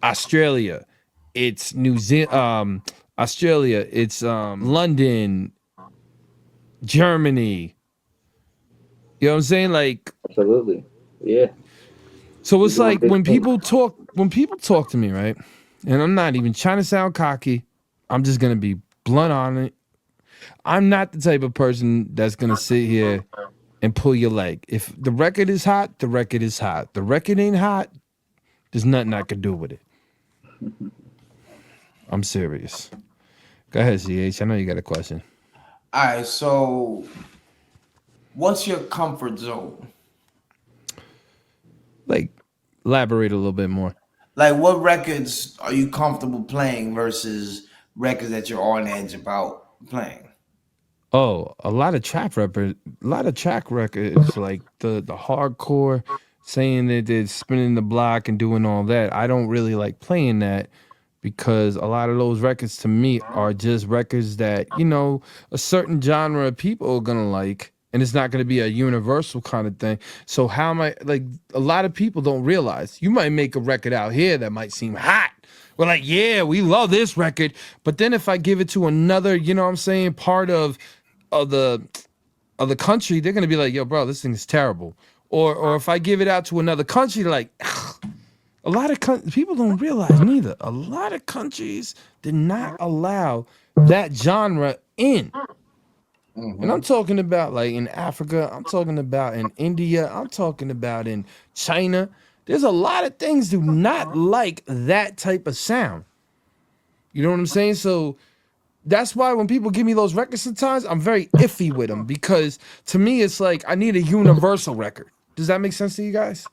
Australia, it's New Zealand, Australia, it's London, Germany. You know what I'm saying? Like, Absolutely. Yeah. so it's You're doing like big when things. people talk to me, right? And I'm not even trying to sound cocky. I'm just gonna be blunt on it. I'm not the type of person that's gonna sit here and pull your leg. If the record is hot, the record is hot. The record ain't hot, there's nothing I could do with it. I'm serious. Go ahead, CH. I know you got a question. All right, so what's your comfort zone? Like, elaborate a little bit more. Like, what records are you comfortable playing versus records that you're on edge about playing? Oh, a lot of track records, like the hardcore saying that they're spinning the block and doing all that. I don't really like playing that because a lot of those records to me are just records that, a certain genre of people are gonna like, and it's not gonna be a universal kind of thing. So how am I like a lot of people don't realize you might make a record out here that might seem hot. We're like, yeah, we love this record. But then if I give it to another, you know what I'm saying, part of the other country, they're gonna be like, yo, bro, this thing is terrible. Or if I give it out to another country, they're like, a lot of people don't realize neither. A lot of countries did not allow that genre in. And I'm talking about like in Africa, I'm talking about in India, I'm talking about in China. There's a lot of things do not like that type of sound. You know what I'm saying? So that's why when people give me those records sometimes, I'm very iffy with them because to me it's like I need a universal record. Does that make sense to you guys?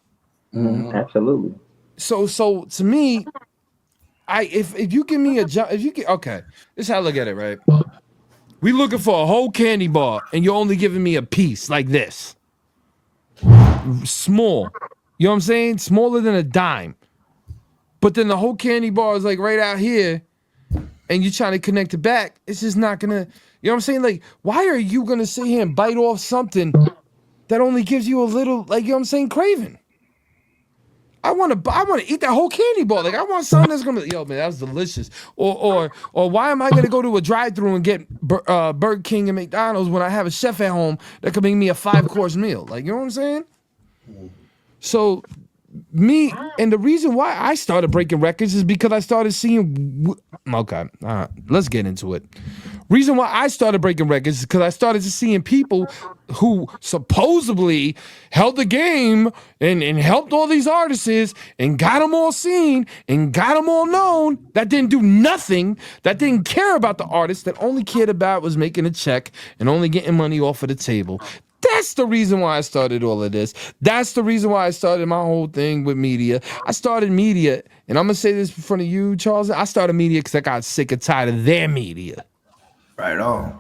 Absolutely. So to me, if you give me okay, this is how I look at it, right? We looking for a whole candy bar, and you're only giving me a piece like this. Small. You know what I'm saying? Smaller than a dime. But then the whole candy bar is like right out here, and you're trying to connect it back. It's just not gonna, you know what I'm saying? Like, why are you gonna sit here and bite off something that only gives you a little, like, you know what I'm saying, craving? I wanna eat that whole candy bar. Like I want something that's gonna be, yo, man, that was delicious. Or why am I gonna go to a drive-thru and get Burger King and McDonald's when I have a chef at home that could make me a 5-course meal? Like, you know what I'm saying? So me, and the reason why I started breaking records is because I started seeing. Okay, let's get into it. Reason why I started breaking records is because I started to seeing people who supposedly held the game and helped all these artists and got them all seen and got them all known that didn't do nothing, that didn't care about the artist, that only cared about was making a check and only getting money off of the table. That's the reason why I started all of this. That's the reason why I started my whole thing with media. I started media, and I'm going to say this in front of you, Charles. I started media because I got sick and tired of their media. Right on.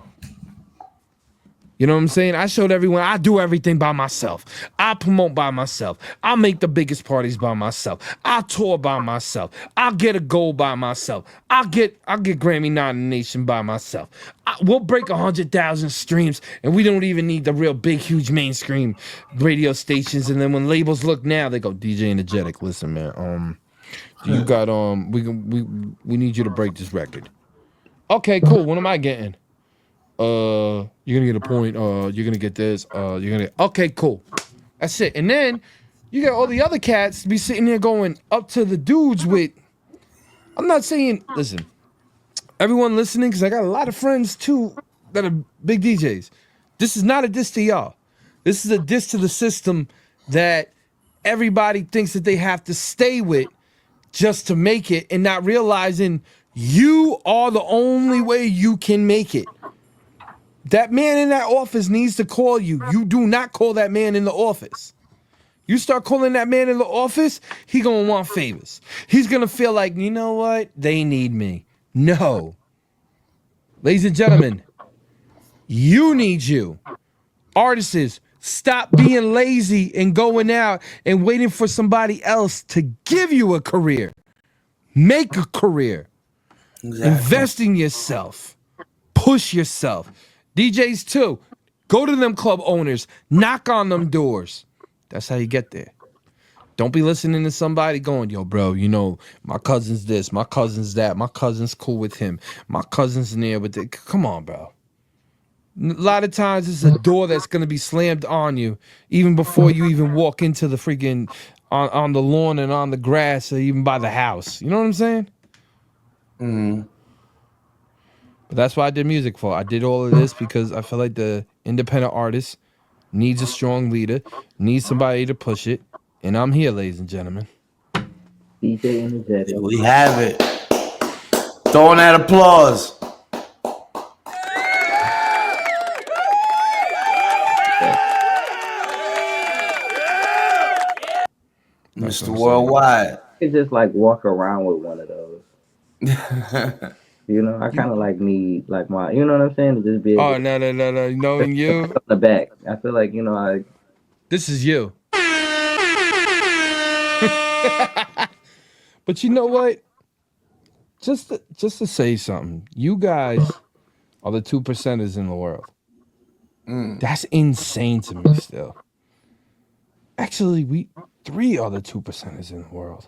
You know what I'm saying? I showed everyone I do everything by myself. I promote by myself. I make the biggest parties by myself. I tour by myself. I'll get a gold by myself. I'll get Grammy nomination by myself. We'll break 100,000 streams, and we don't even need the real big, huge mainstream radio stations. And then when labels look now, they go, DJ Energetic, listen, man, you got we need you to break this record. Okay, cool. What am I getting? You're gonna get a point, you're gonna get this, okay, cool. That's it. And then you got all the other cats be sitting there going up to the dudes with, I'm not saying, listen, everyone listening, because I got a lot of friends too that are big DJs. This is not a diss to y'all. This is a diss to the system that everybody thinks that they have to stay with just to make it and not realizing you are the only way you can make it. That man in that office needs to call you. You do not call that man in the office. You start calling that man in the office, he gonna want favors. He's gonna feel like, you know what? They need me. No. Ladies and gentlemen, you need you. Artists, stop being lazy and going out and waiting for somebody else to give you a career. Make a career. Exactly. Invest in yourself. Push yourself. DJs too. Go to them club owners. Knock on them doors. That's how you get there. Don't be listening to somebody going, yo, bro, you know, my cousin's this, my cousin's that, my cousin's cool with him, my cousin's near with it. Come on, bro. A lot of times it's a door that's going to be slammed on you even before you even walk into the freaking, on the lawn and on the grass or even by the house. You know what I'm saying? Mm-hmm. But that's what I did music for. I did all of this because I feel like the independent artist needs a strong leader, needs somebody to push it. And I'm here, ladies and gentlemen. DJ Energetic. We have it. Throwing that applause. Mr. Worldwide. You just like walk around with one of those. You know, I kind of like need like my, you know what I'm saying? To just be able no. Knowing you. On the back. I feel like, you know, This is you. But you know what? Just to say something, you guys are the 2%ers in the world. That's insane to me still. Actually, we 3 are the 2%ers in the world.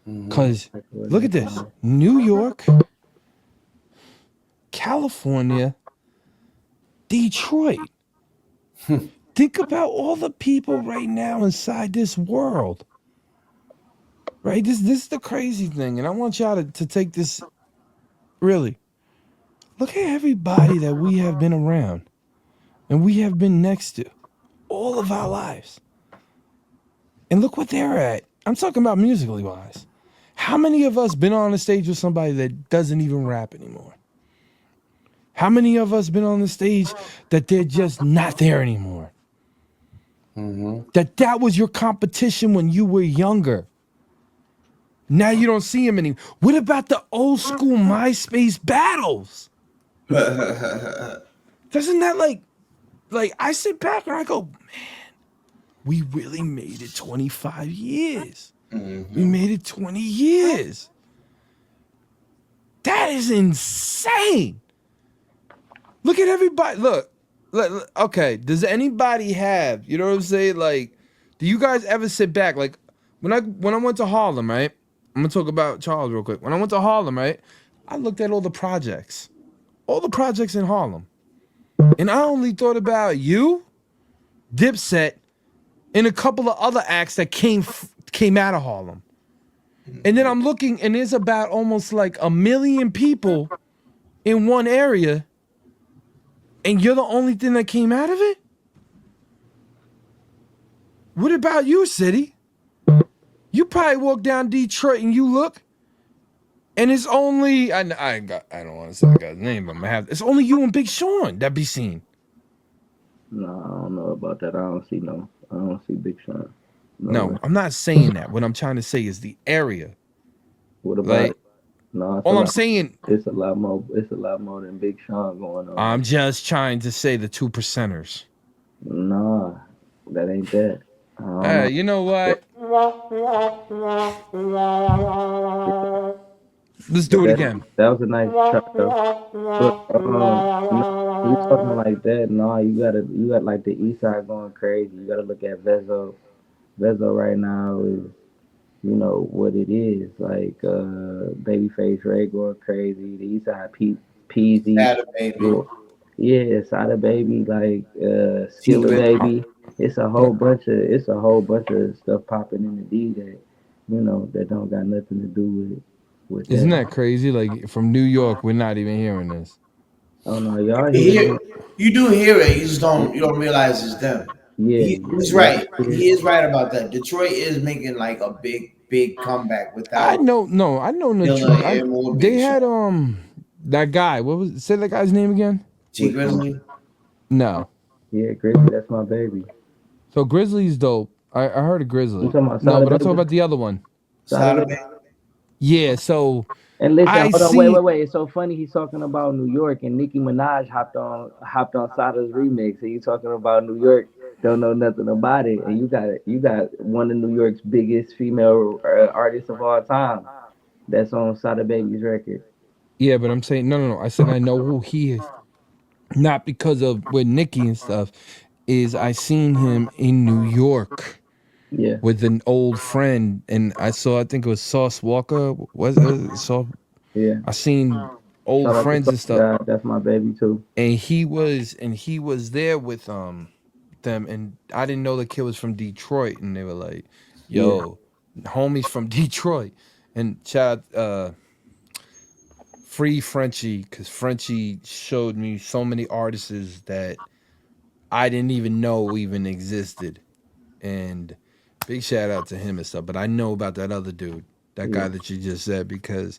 Because look at this. New York, California, Detroit. Think about all the people right now inside this world. Right? This is the crazy thing. And I want y'all to take this really. Look at everybody that we have been around and we have been next to all of our lives. And look what they're at. I'm talking about musically wise. How many of us been on the stage with somebody that doesn't even rap anymore? How many of us been on the stage that they're just not there anymore? That was your competition when you were younger. Now you don't see them anymore. What about the old school MySpace battles? Doesn't that like I sit back and I go, man, we really made it 25 years. We made it 20 years. That is insane. Look at everybody. Look, okay, does anybody have, you know what I'm saying? Like, do you guys ever sit back? Like, when I went to Harlem, right? I'm gonna talk about Charles real quick. When I went to Harlem, right? I looked at all the projects in Harlem. And I only thought about you, Dipset, and a couple of other acts that came out of Harlem. And then I'm looking, and there's about almost like 1 million people in one area, and you're the only thing that came out of it? What about you, City? You probably walk down Detroit and you look, and it's only I don't want to say the guy's name, but I'm gonna have it's only you and Big Sean that be seen. No, I don't know about that. I don't see Big Sean. No, I'm not saying that. What I'm trying to say is the area. What about Like, it? No, all I'm saying, it's a lot more. It's a lot more than Big Sean going on. I'm just trying to say the 2%ers. Nah, that ain't that. Hey, you know what? Let's do it again. That was a nice track though. But you talking like that? No, you got like the East Side going crazy. You gotta look at Vezzo. Vezzo right now is, you know what it is, like Babyface Ray going crazy. The East Side Peasy. Sada Baby. Yeah, Sada Baby, like Skilla Baby. It's a whole bunch of stuff popping in the D that, you know, that don't got nothing to do with Isn't that crazy? Like, from New York, we're not even hearing this. Oh no, y'all hear you do hear it, you don't realize it's them. Yeah, he's right. He is right about that. Detroit is making like a big comeback without. I know Detroit. They had that guy. Say that guy's name again? T Grizzly. No. Yeah, Grizzly. That's my baby. So Grizzly's dope. I heard of Grizzly. You talking about no, but I'm talking about the other one. Yeah. So. And listen, hold on, wait. It's so funny he's talking about New York, and Nicki Minaj hopped on Sada's remix, and you talking about New York, don't know nothing about it, and you got one of New York's biggest female artists of all time that's on Sada Baby's record. Yeah, but I'm saying no. I said I know who he is, not because of with Nicki and stuff. Is I seen him in New York. Yeah. With an old friend, and I think it was Sauce Walker. Was it Sauce? Yeah. I seen old friends and stuff. God, that's my baby too. And he was there with them, and I didn't know the kid was from Detroit, and they were like, "Yo, homies from Detroit." And shout out, free Frenchie, because Frenchie showed me so many artists that I didn't even know even existed, and big shout out to him and stuff. But I know about that other dude, that guy that you just said, because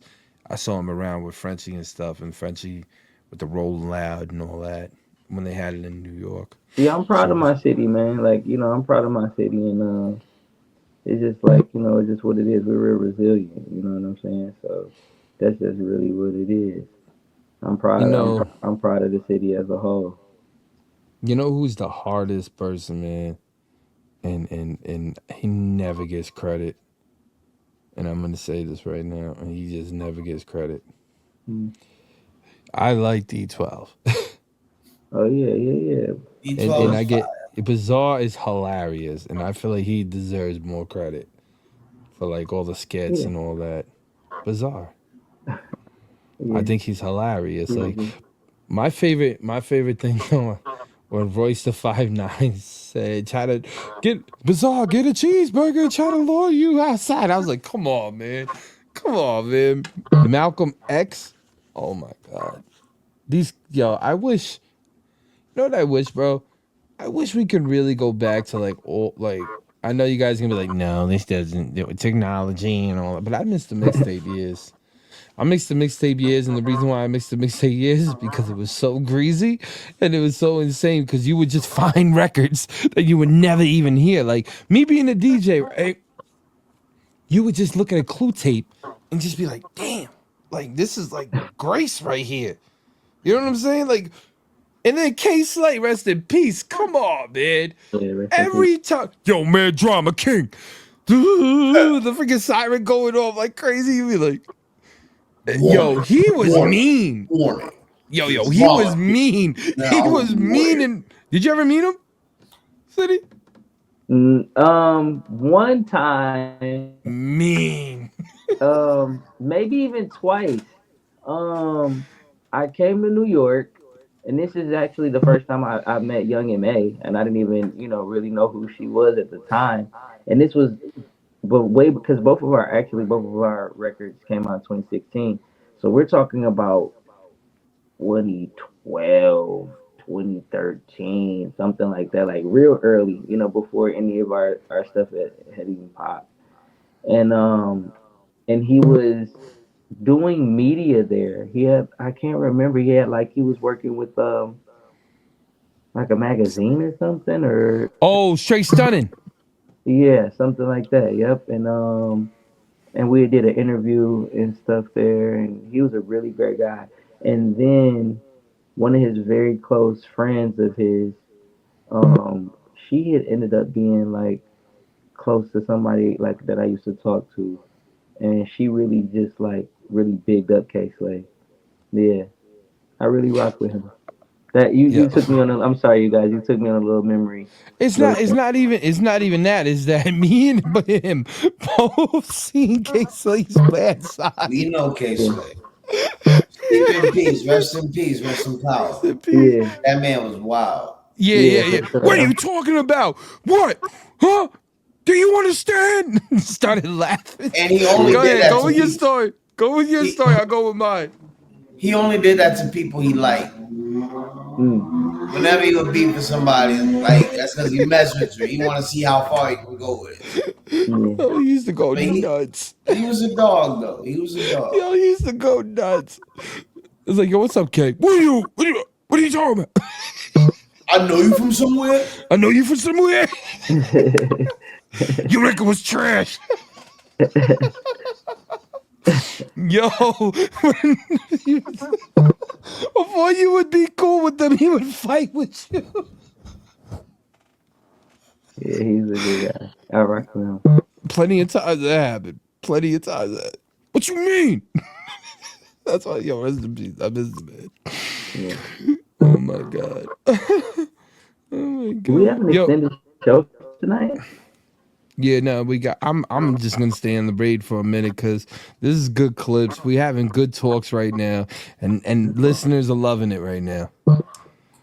I saw him around with Frenchie and stuff, and Frenchie with the Rolling Loud and all that when they had it in New York. Yeah, I'm proud of my city, man. Like, you know, I'm proud of my city, and it's just like, you know, it's just what it is. We're real resilient, you know what I'm saying? So that's just really what it is. I'm proud. I'm proud of the city as a whole. You know who's the hardest person, man? And he never gets credit. And I'm gonna say this right now, and he just never gets credit. I like D12. Oh yeah. D12 and I get Bizarre is hilarious, and I feel like he deserves more credit for like all the skits and all that. Bizarre. I think he's hilarious. Like, My favorite thing when Royce the 5'9" said, "Try to get bizarre, get a cheeseburger, try to lure you outside." I was like, "Come on, man, come on, man." Malcolm X. Oh my god, I wish. You know what I wish, bro? I wish we could really go back to like old, like. I know you guys are gonna be like, no, this doesn't do it, technology and all that, but I miss the mixtape years. I mixed the mixtape years, and the reason why I mixed the mixtape years is because it was so greasy and it was so insane. Because you would just find records that you would never even hear. Like me being a DJ, right? You would just look at a clue tape and just be like, "Damn, like this is like Grace right here." You know what I'm saying? Like, and then K Slay, rest in peace. Come on, man. Yeah, rest in peace. Every time, yo, man, Drama King, the freaking siren going off like crazy. You be like. Yo, he was mean. Warning. Yo, he was mean. He was mean. And did you ever meet him, City? One time, Mean. maybe even twice. I came to New York, and this is actually the first time I met Young M.A., and I didn't even, really know who she was at the time. And this was, but way because both of our records came out in 2016. So we're talking about 2012, 2013, something like that, like real early, before any of our stuff had even popped. And he was doing media there. He had, I can't remember, he was working with like a magazine or something, or Oh, straight stunning. yeah, something like that. Yep. And we did an interview and stuff there, and he was a really great guy. And then one of his very close friends of his, she had ended up being like close to somebody like that I used to talk to, and she really just like really bigged up K Slay. Yeah, I really rock with him. That you Yeah. took me on a. I'm sorry, you guys. You took me on a little memory. It's not even that. It's that me and him both seen K Slay's bad side. We know K Slay. Sleep in peace. Rest in peace. Rest in power. Yeah, That man was wild. Yeah. What are you talking about? What? Huh? Do you understand? Started laughing. And he only Go did ahead. that Go to with your people. story. Go with your story. I'll go with mine. He only did that to people he liked. Whenever he would beef with somebody, like that's because he messed with you. He want to see how far he can go with it. Oh, he used to go But nuts. He was a dog, though. He was a dog. Yo, he used to go nuts. It's like, yo, what's up, K? What are you talking about? I know you from somewhere. I know you from somewhere. Your record was trash. Yo, before you would be cool with them, he would fight with you. yeah, he's a good guy. I rock with him. Plenty of times that happened. Plenty of times that. What you mean? That's why, yo, rest in peace. I miss the man. Yeah. Oh my god. Oh my god. Do we have an extended show tonight? Yeah, no, we got. I'm just gonna stay on the braid for a minute because this is good clips. We having good talks right now, and listeners are loving it right now. All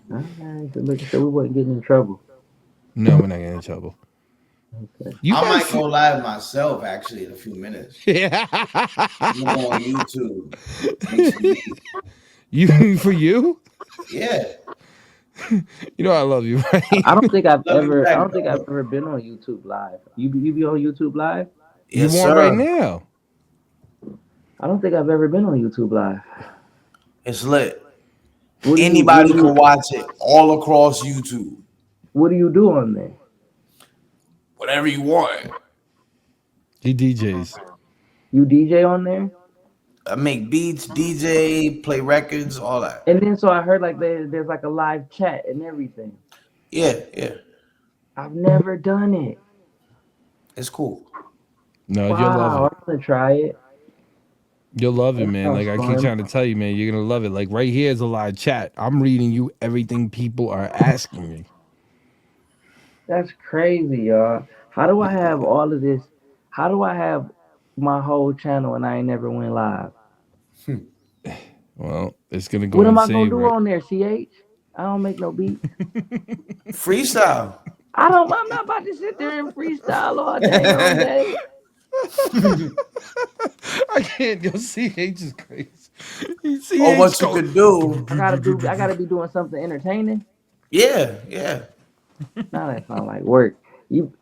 right, so making sure we wasn't getting in trouble. No, we're not getting in trouble. Okay. You I guys might go live myself actually in a few minutes. Yeah. I'm gonna go on YouTube. You for you? Yeah. You know I love you, right? I don't think I've Love you ever. back, I don't think bro. I've ever been on YouTube Live. You be on YouTube Live? You Yes, want sir. right now? I don't think I've ever been on YouTube Live. It's lit. What do you- Anybody what do you- can watch it all across YouTube. What do you do on there? Whatever you want. He DJs. You DJ on there? I make beats, DJ, play records, all that. And then so I heard like there's like a live chat and everything. Yeah. I've never done it. It's cool. No, you'll Wow, love it. I'm gonna try it. You'll love it, That man. Like I sounds keep fun. trying to tell you, man, you're gonna love it. Like right here is a live chat. I'm reading you everything people are asking me. That's crazy, y'all. How do I have all of this? How do I have my whole channel and I ain't never went live? Well, it's gonna go What am I gonna insane, do right? on there, CH? I don't make no beat. Freestyle. I'm not about to sit there and freestyle all day on day. I can't. Yo, CH is crazy. Or CH what you go. could do. I gotta be doing something entertaining. Yeah, yeah. Now that sound like work. You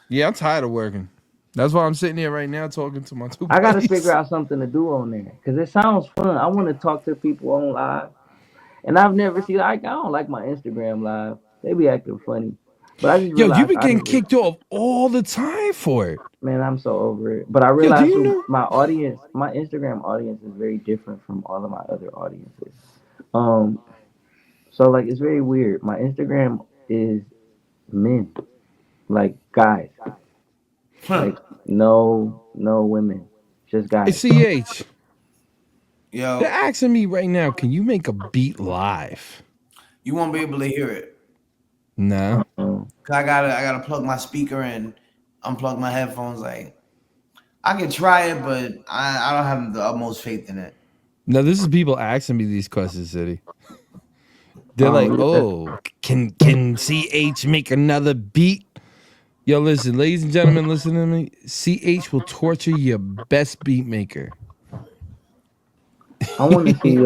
Yeah, I'm tired of working. That's why I'm sitting here right now talking to my two I gotta buddies. figure out something to do on there. Cause it sounds fun. I wanna talk to people on live. And I've never seen I don't like my Instagram live. They be acting funny. But I just Yo, you realized been getting kicked off all the time for it. man, I'm so over it. But I Yo, do realized you know? my audience, my Instagram audience is very different from all of my other audiences. So like it's very weird. My Instagram is men, like guys, like no women, just Hey, guys. CH, Yo, they're asking me right now, can you make a beat live? you won't be able to hear it. No. Um, 'Cause I gotta plug my speaker and unplug my headphones. Like I can try it, but I don't have the utmost faith in it. Now, this is people asking me these questions, City. They're like, yeah. oh, can CH make another beat? Yo, listen, ladies and gentlemen, listen to me. CH will torture your best beat maker. I want to see.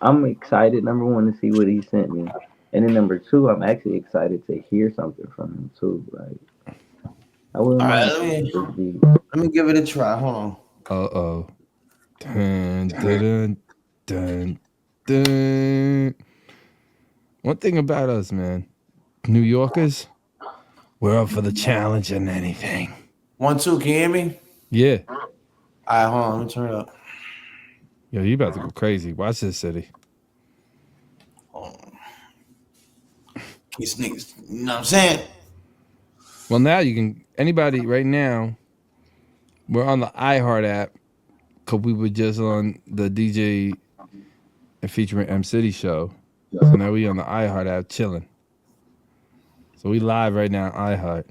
I'm excited. Number one, to see what he sent me, and then number two, I'm actually excited to hear something from him too. Like I wouldn't All right, mind let this beat. me give it a try. Hold on. Uh-oh. Dun, dun, dun, dun. One thing about us, man, New Yorkers, we're up for the challenge and anything. 1, 2, can you hear me? Yeah. All right, hold on. Let me turn it up. Yo, you about to go crazy. Watch this, City. Hold on. These niggas, you know what I'm saying? Well, now you can, anybody right now, we're on the iHeart app because we were just on the DJ and featuring M City show. So now we on the iHeart app chilling. So we live right now on iHeart.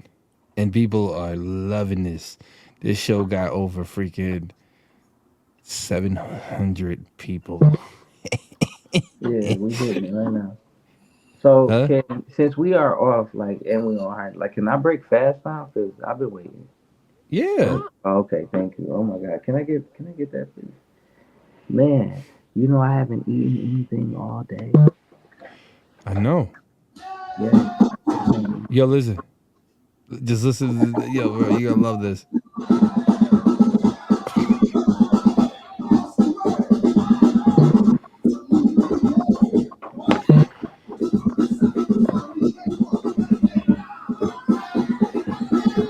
And people are loving this. This show got over freaking 700 people. Yeah, we hitting it right now. So Huh? since we are off, like, and we on high, like, can I break fast now? Cause I've been waiting. Yeah. Oh, okay, thank you. Oh my God, can I get that, please? Man, you know I haven't eaten anything all day. I know. Yeah. Yo, listen. Just listen to yo, bro, you're gonna love this.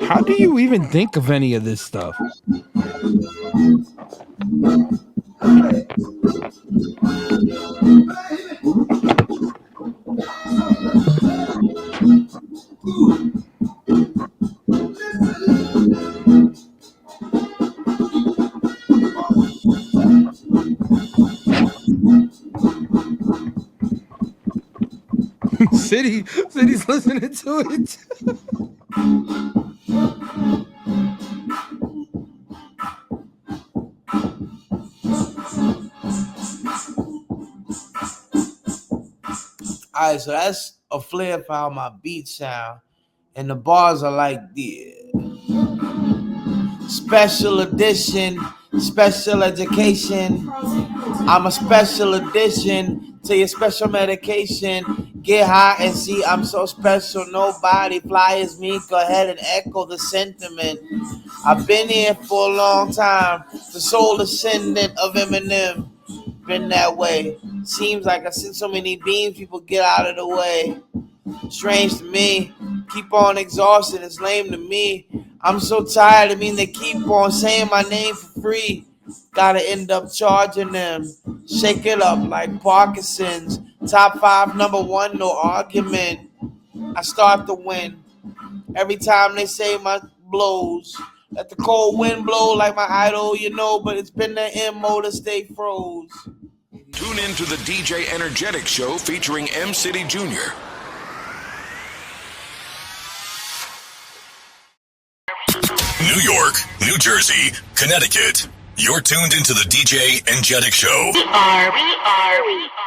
How do you even think of any of this stuff? City's listening to it. All right, so that's a flair for how my beats sound. And the bars are like the special edition, special education. I'm a special addition to your special medication. Get high and see I'm so special. Nobody fly as me. Go ahead and echo the sentiment. I've been here for a long time. The soul descendant of Eminem. Been that way. Seems like I seen so many beams, people get out of the way. Strange to me. Keep on exhausted. It's lame to me. I'm so tired. I mean, they keep on saying my name for free. Gotta end up charging them. Shake it up like Parkinson's. Top 5, number 1, no argument. I start to win. Every time they say my blows. Let the cold wind blow like my idol, you know, but it's been the MO to stay froze. Tune in to the DJ Energetic Show featuring M City Jr. New York, New Jersey, Connecticut. You're tuned into the DJ Energetic Show. We are.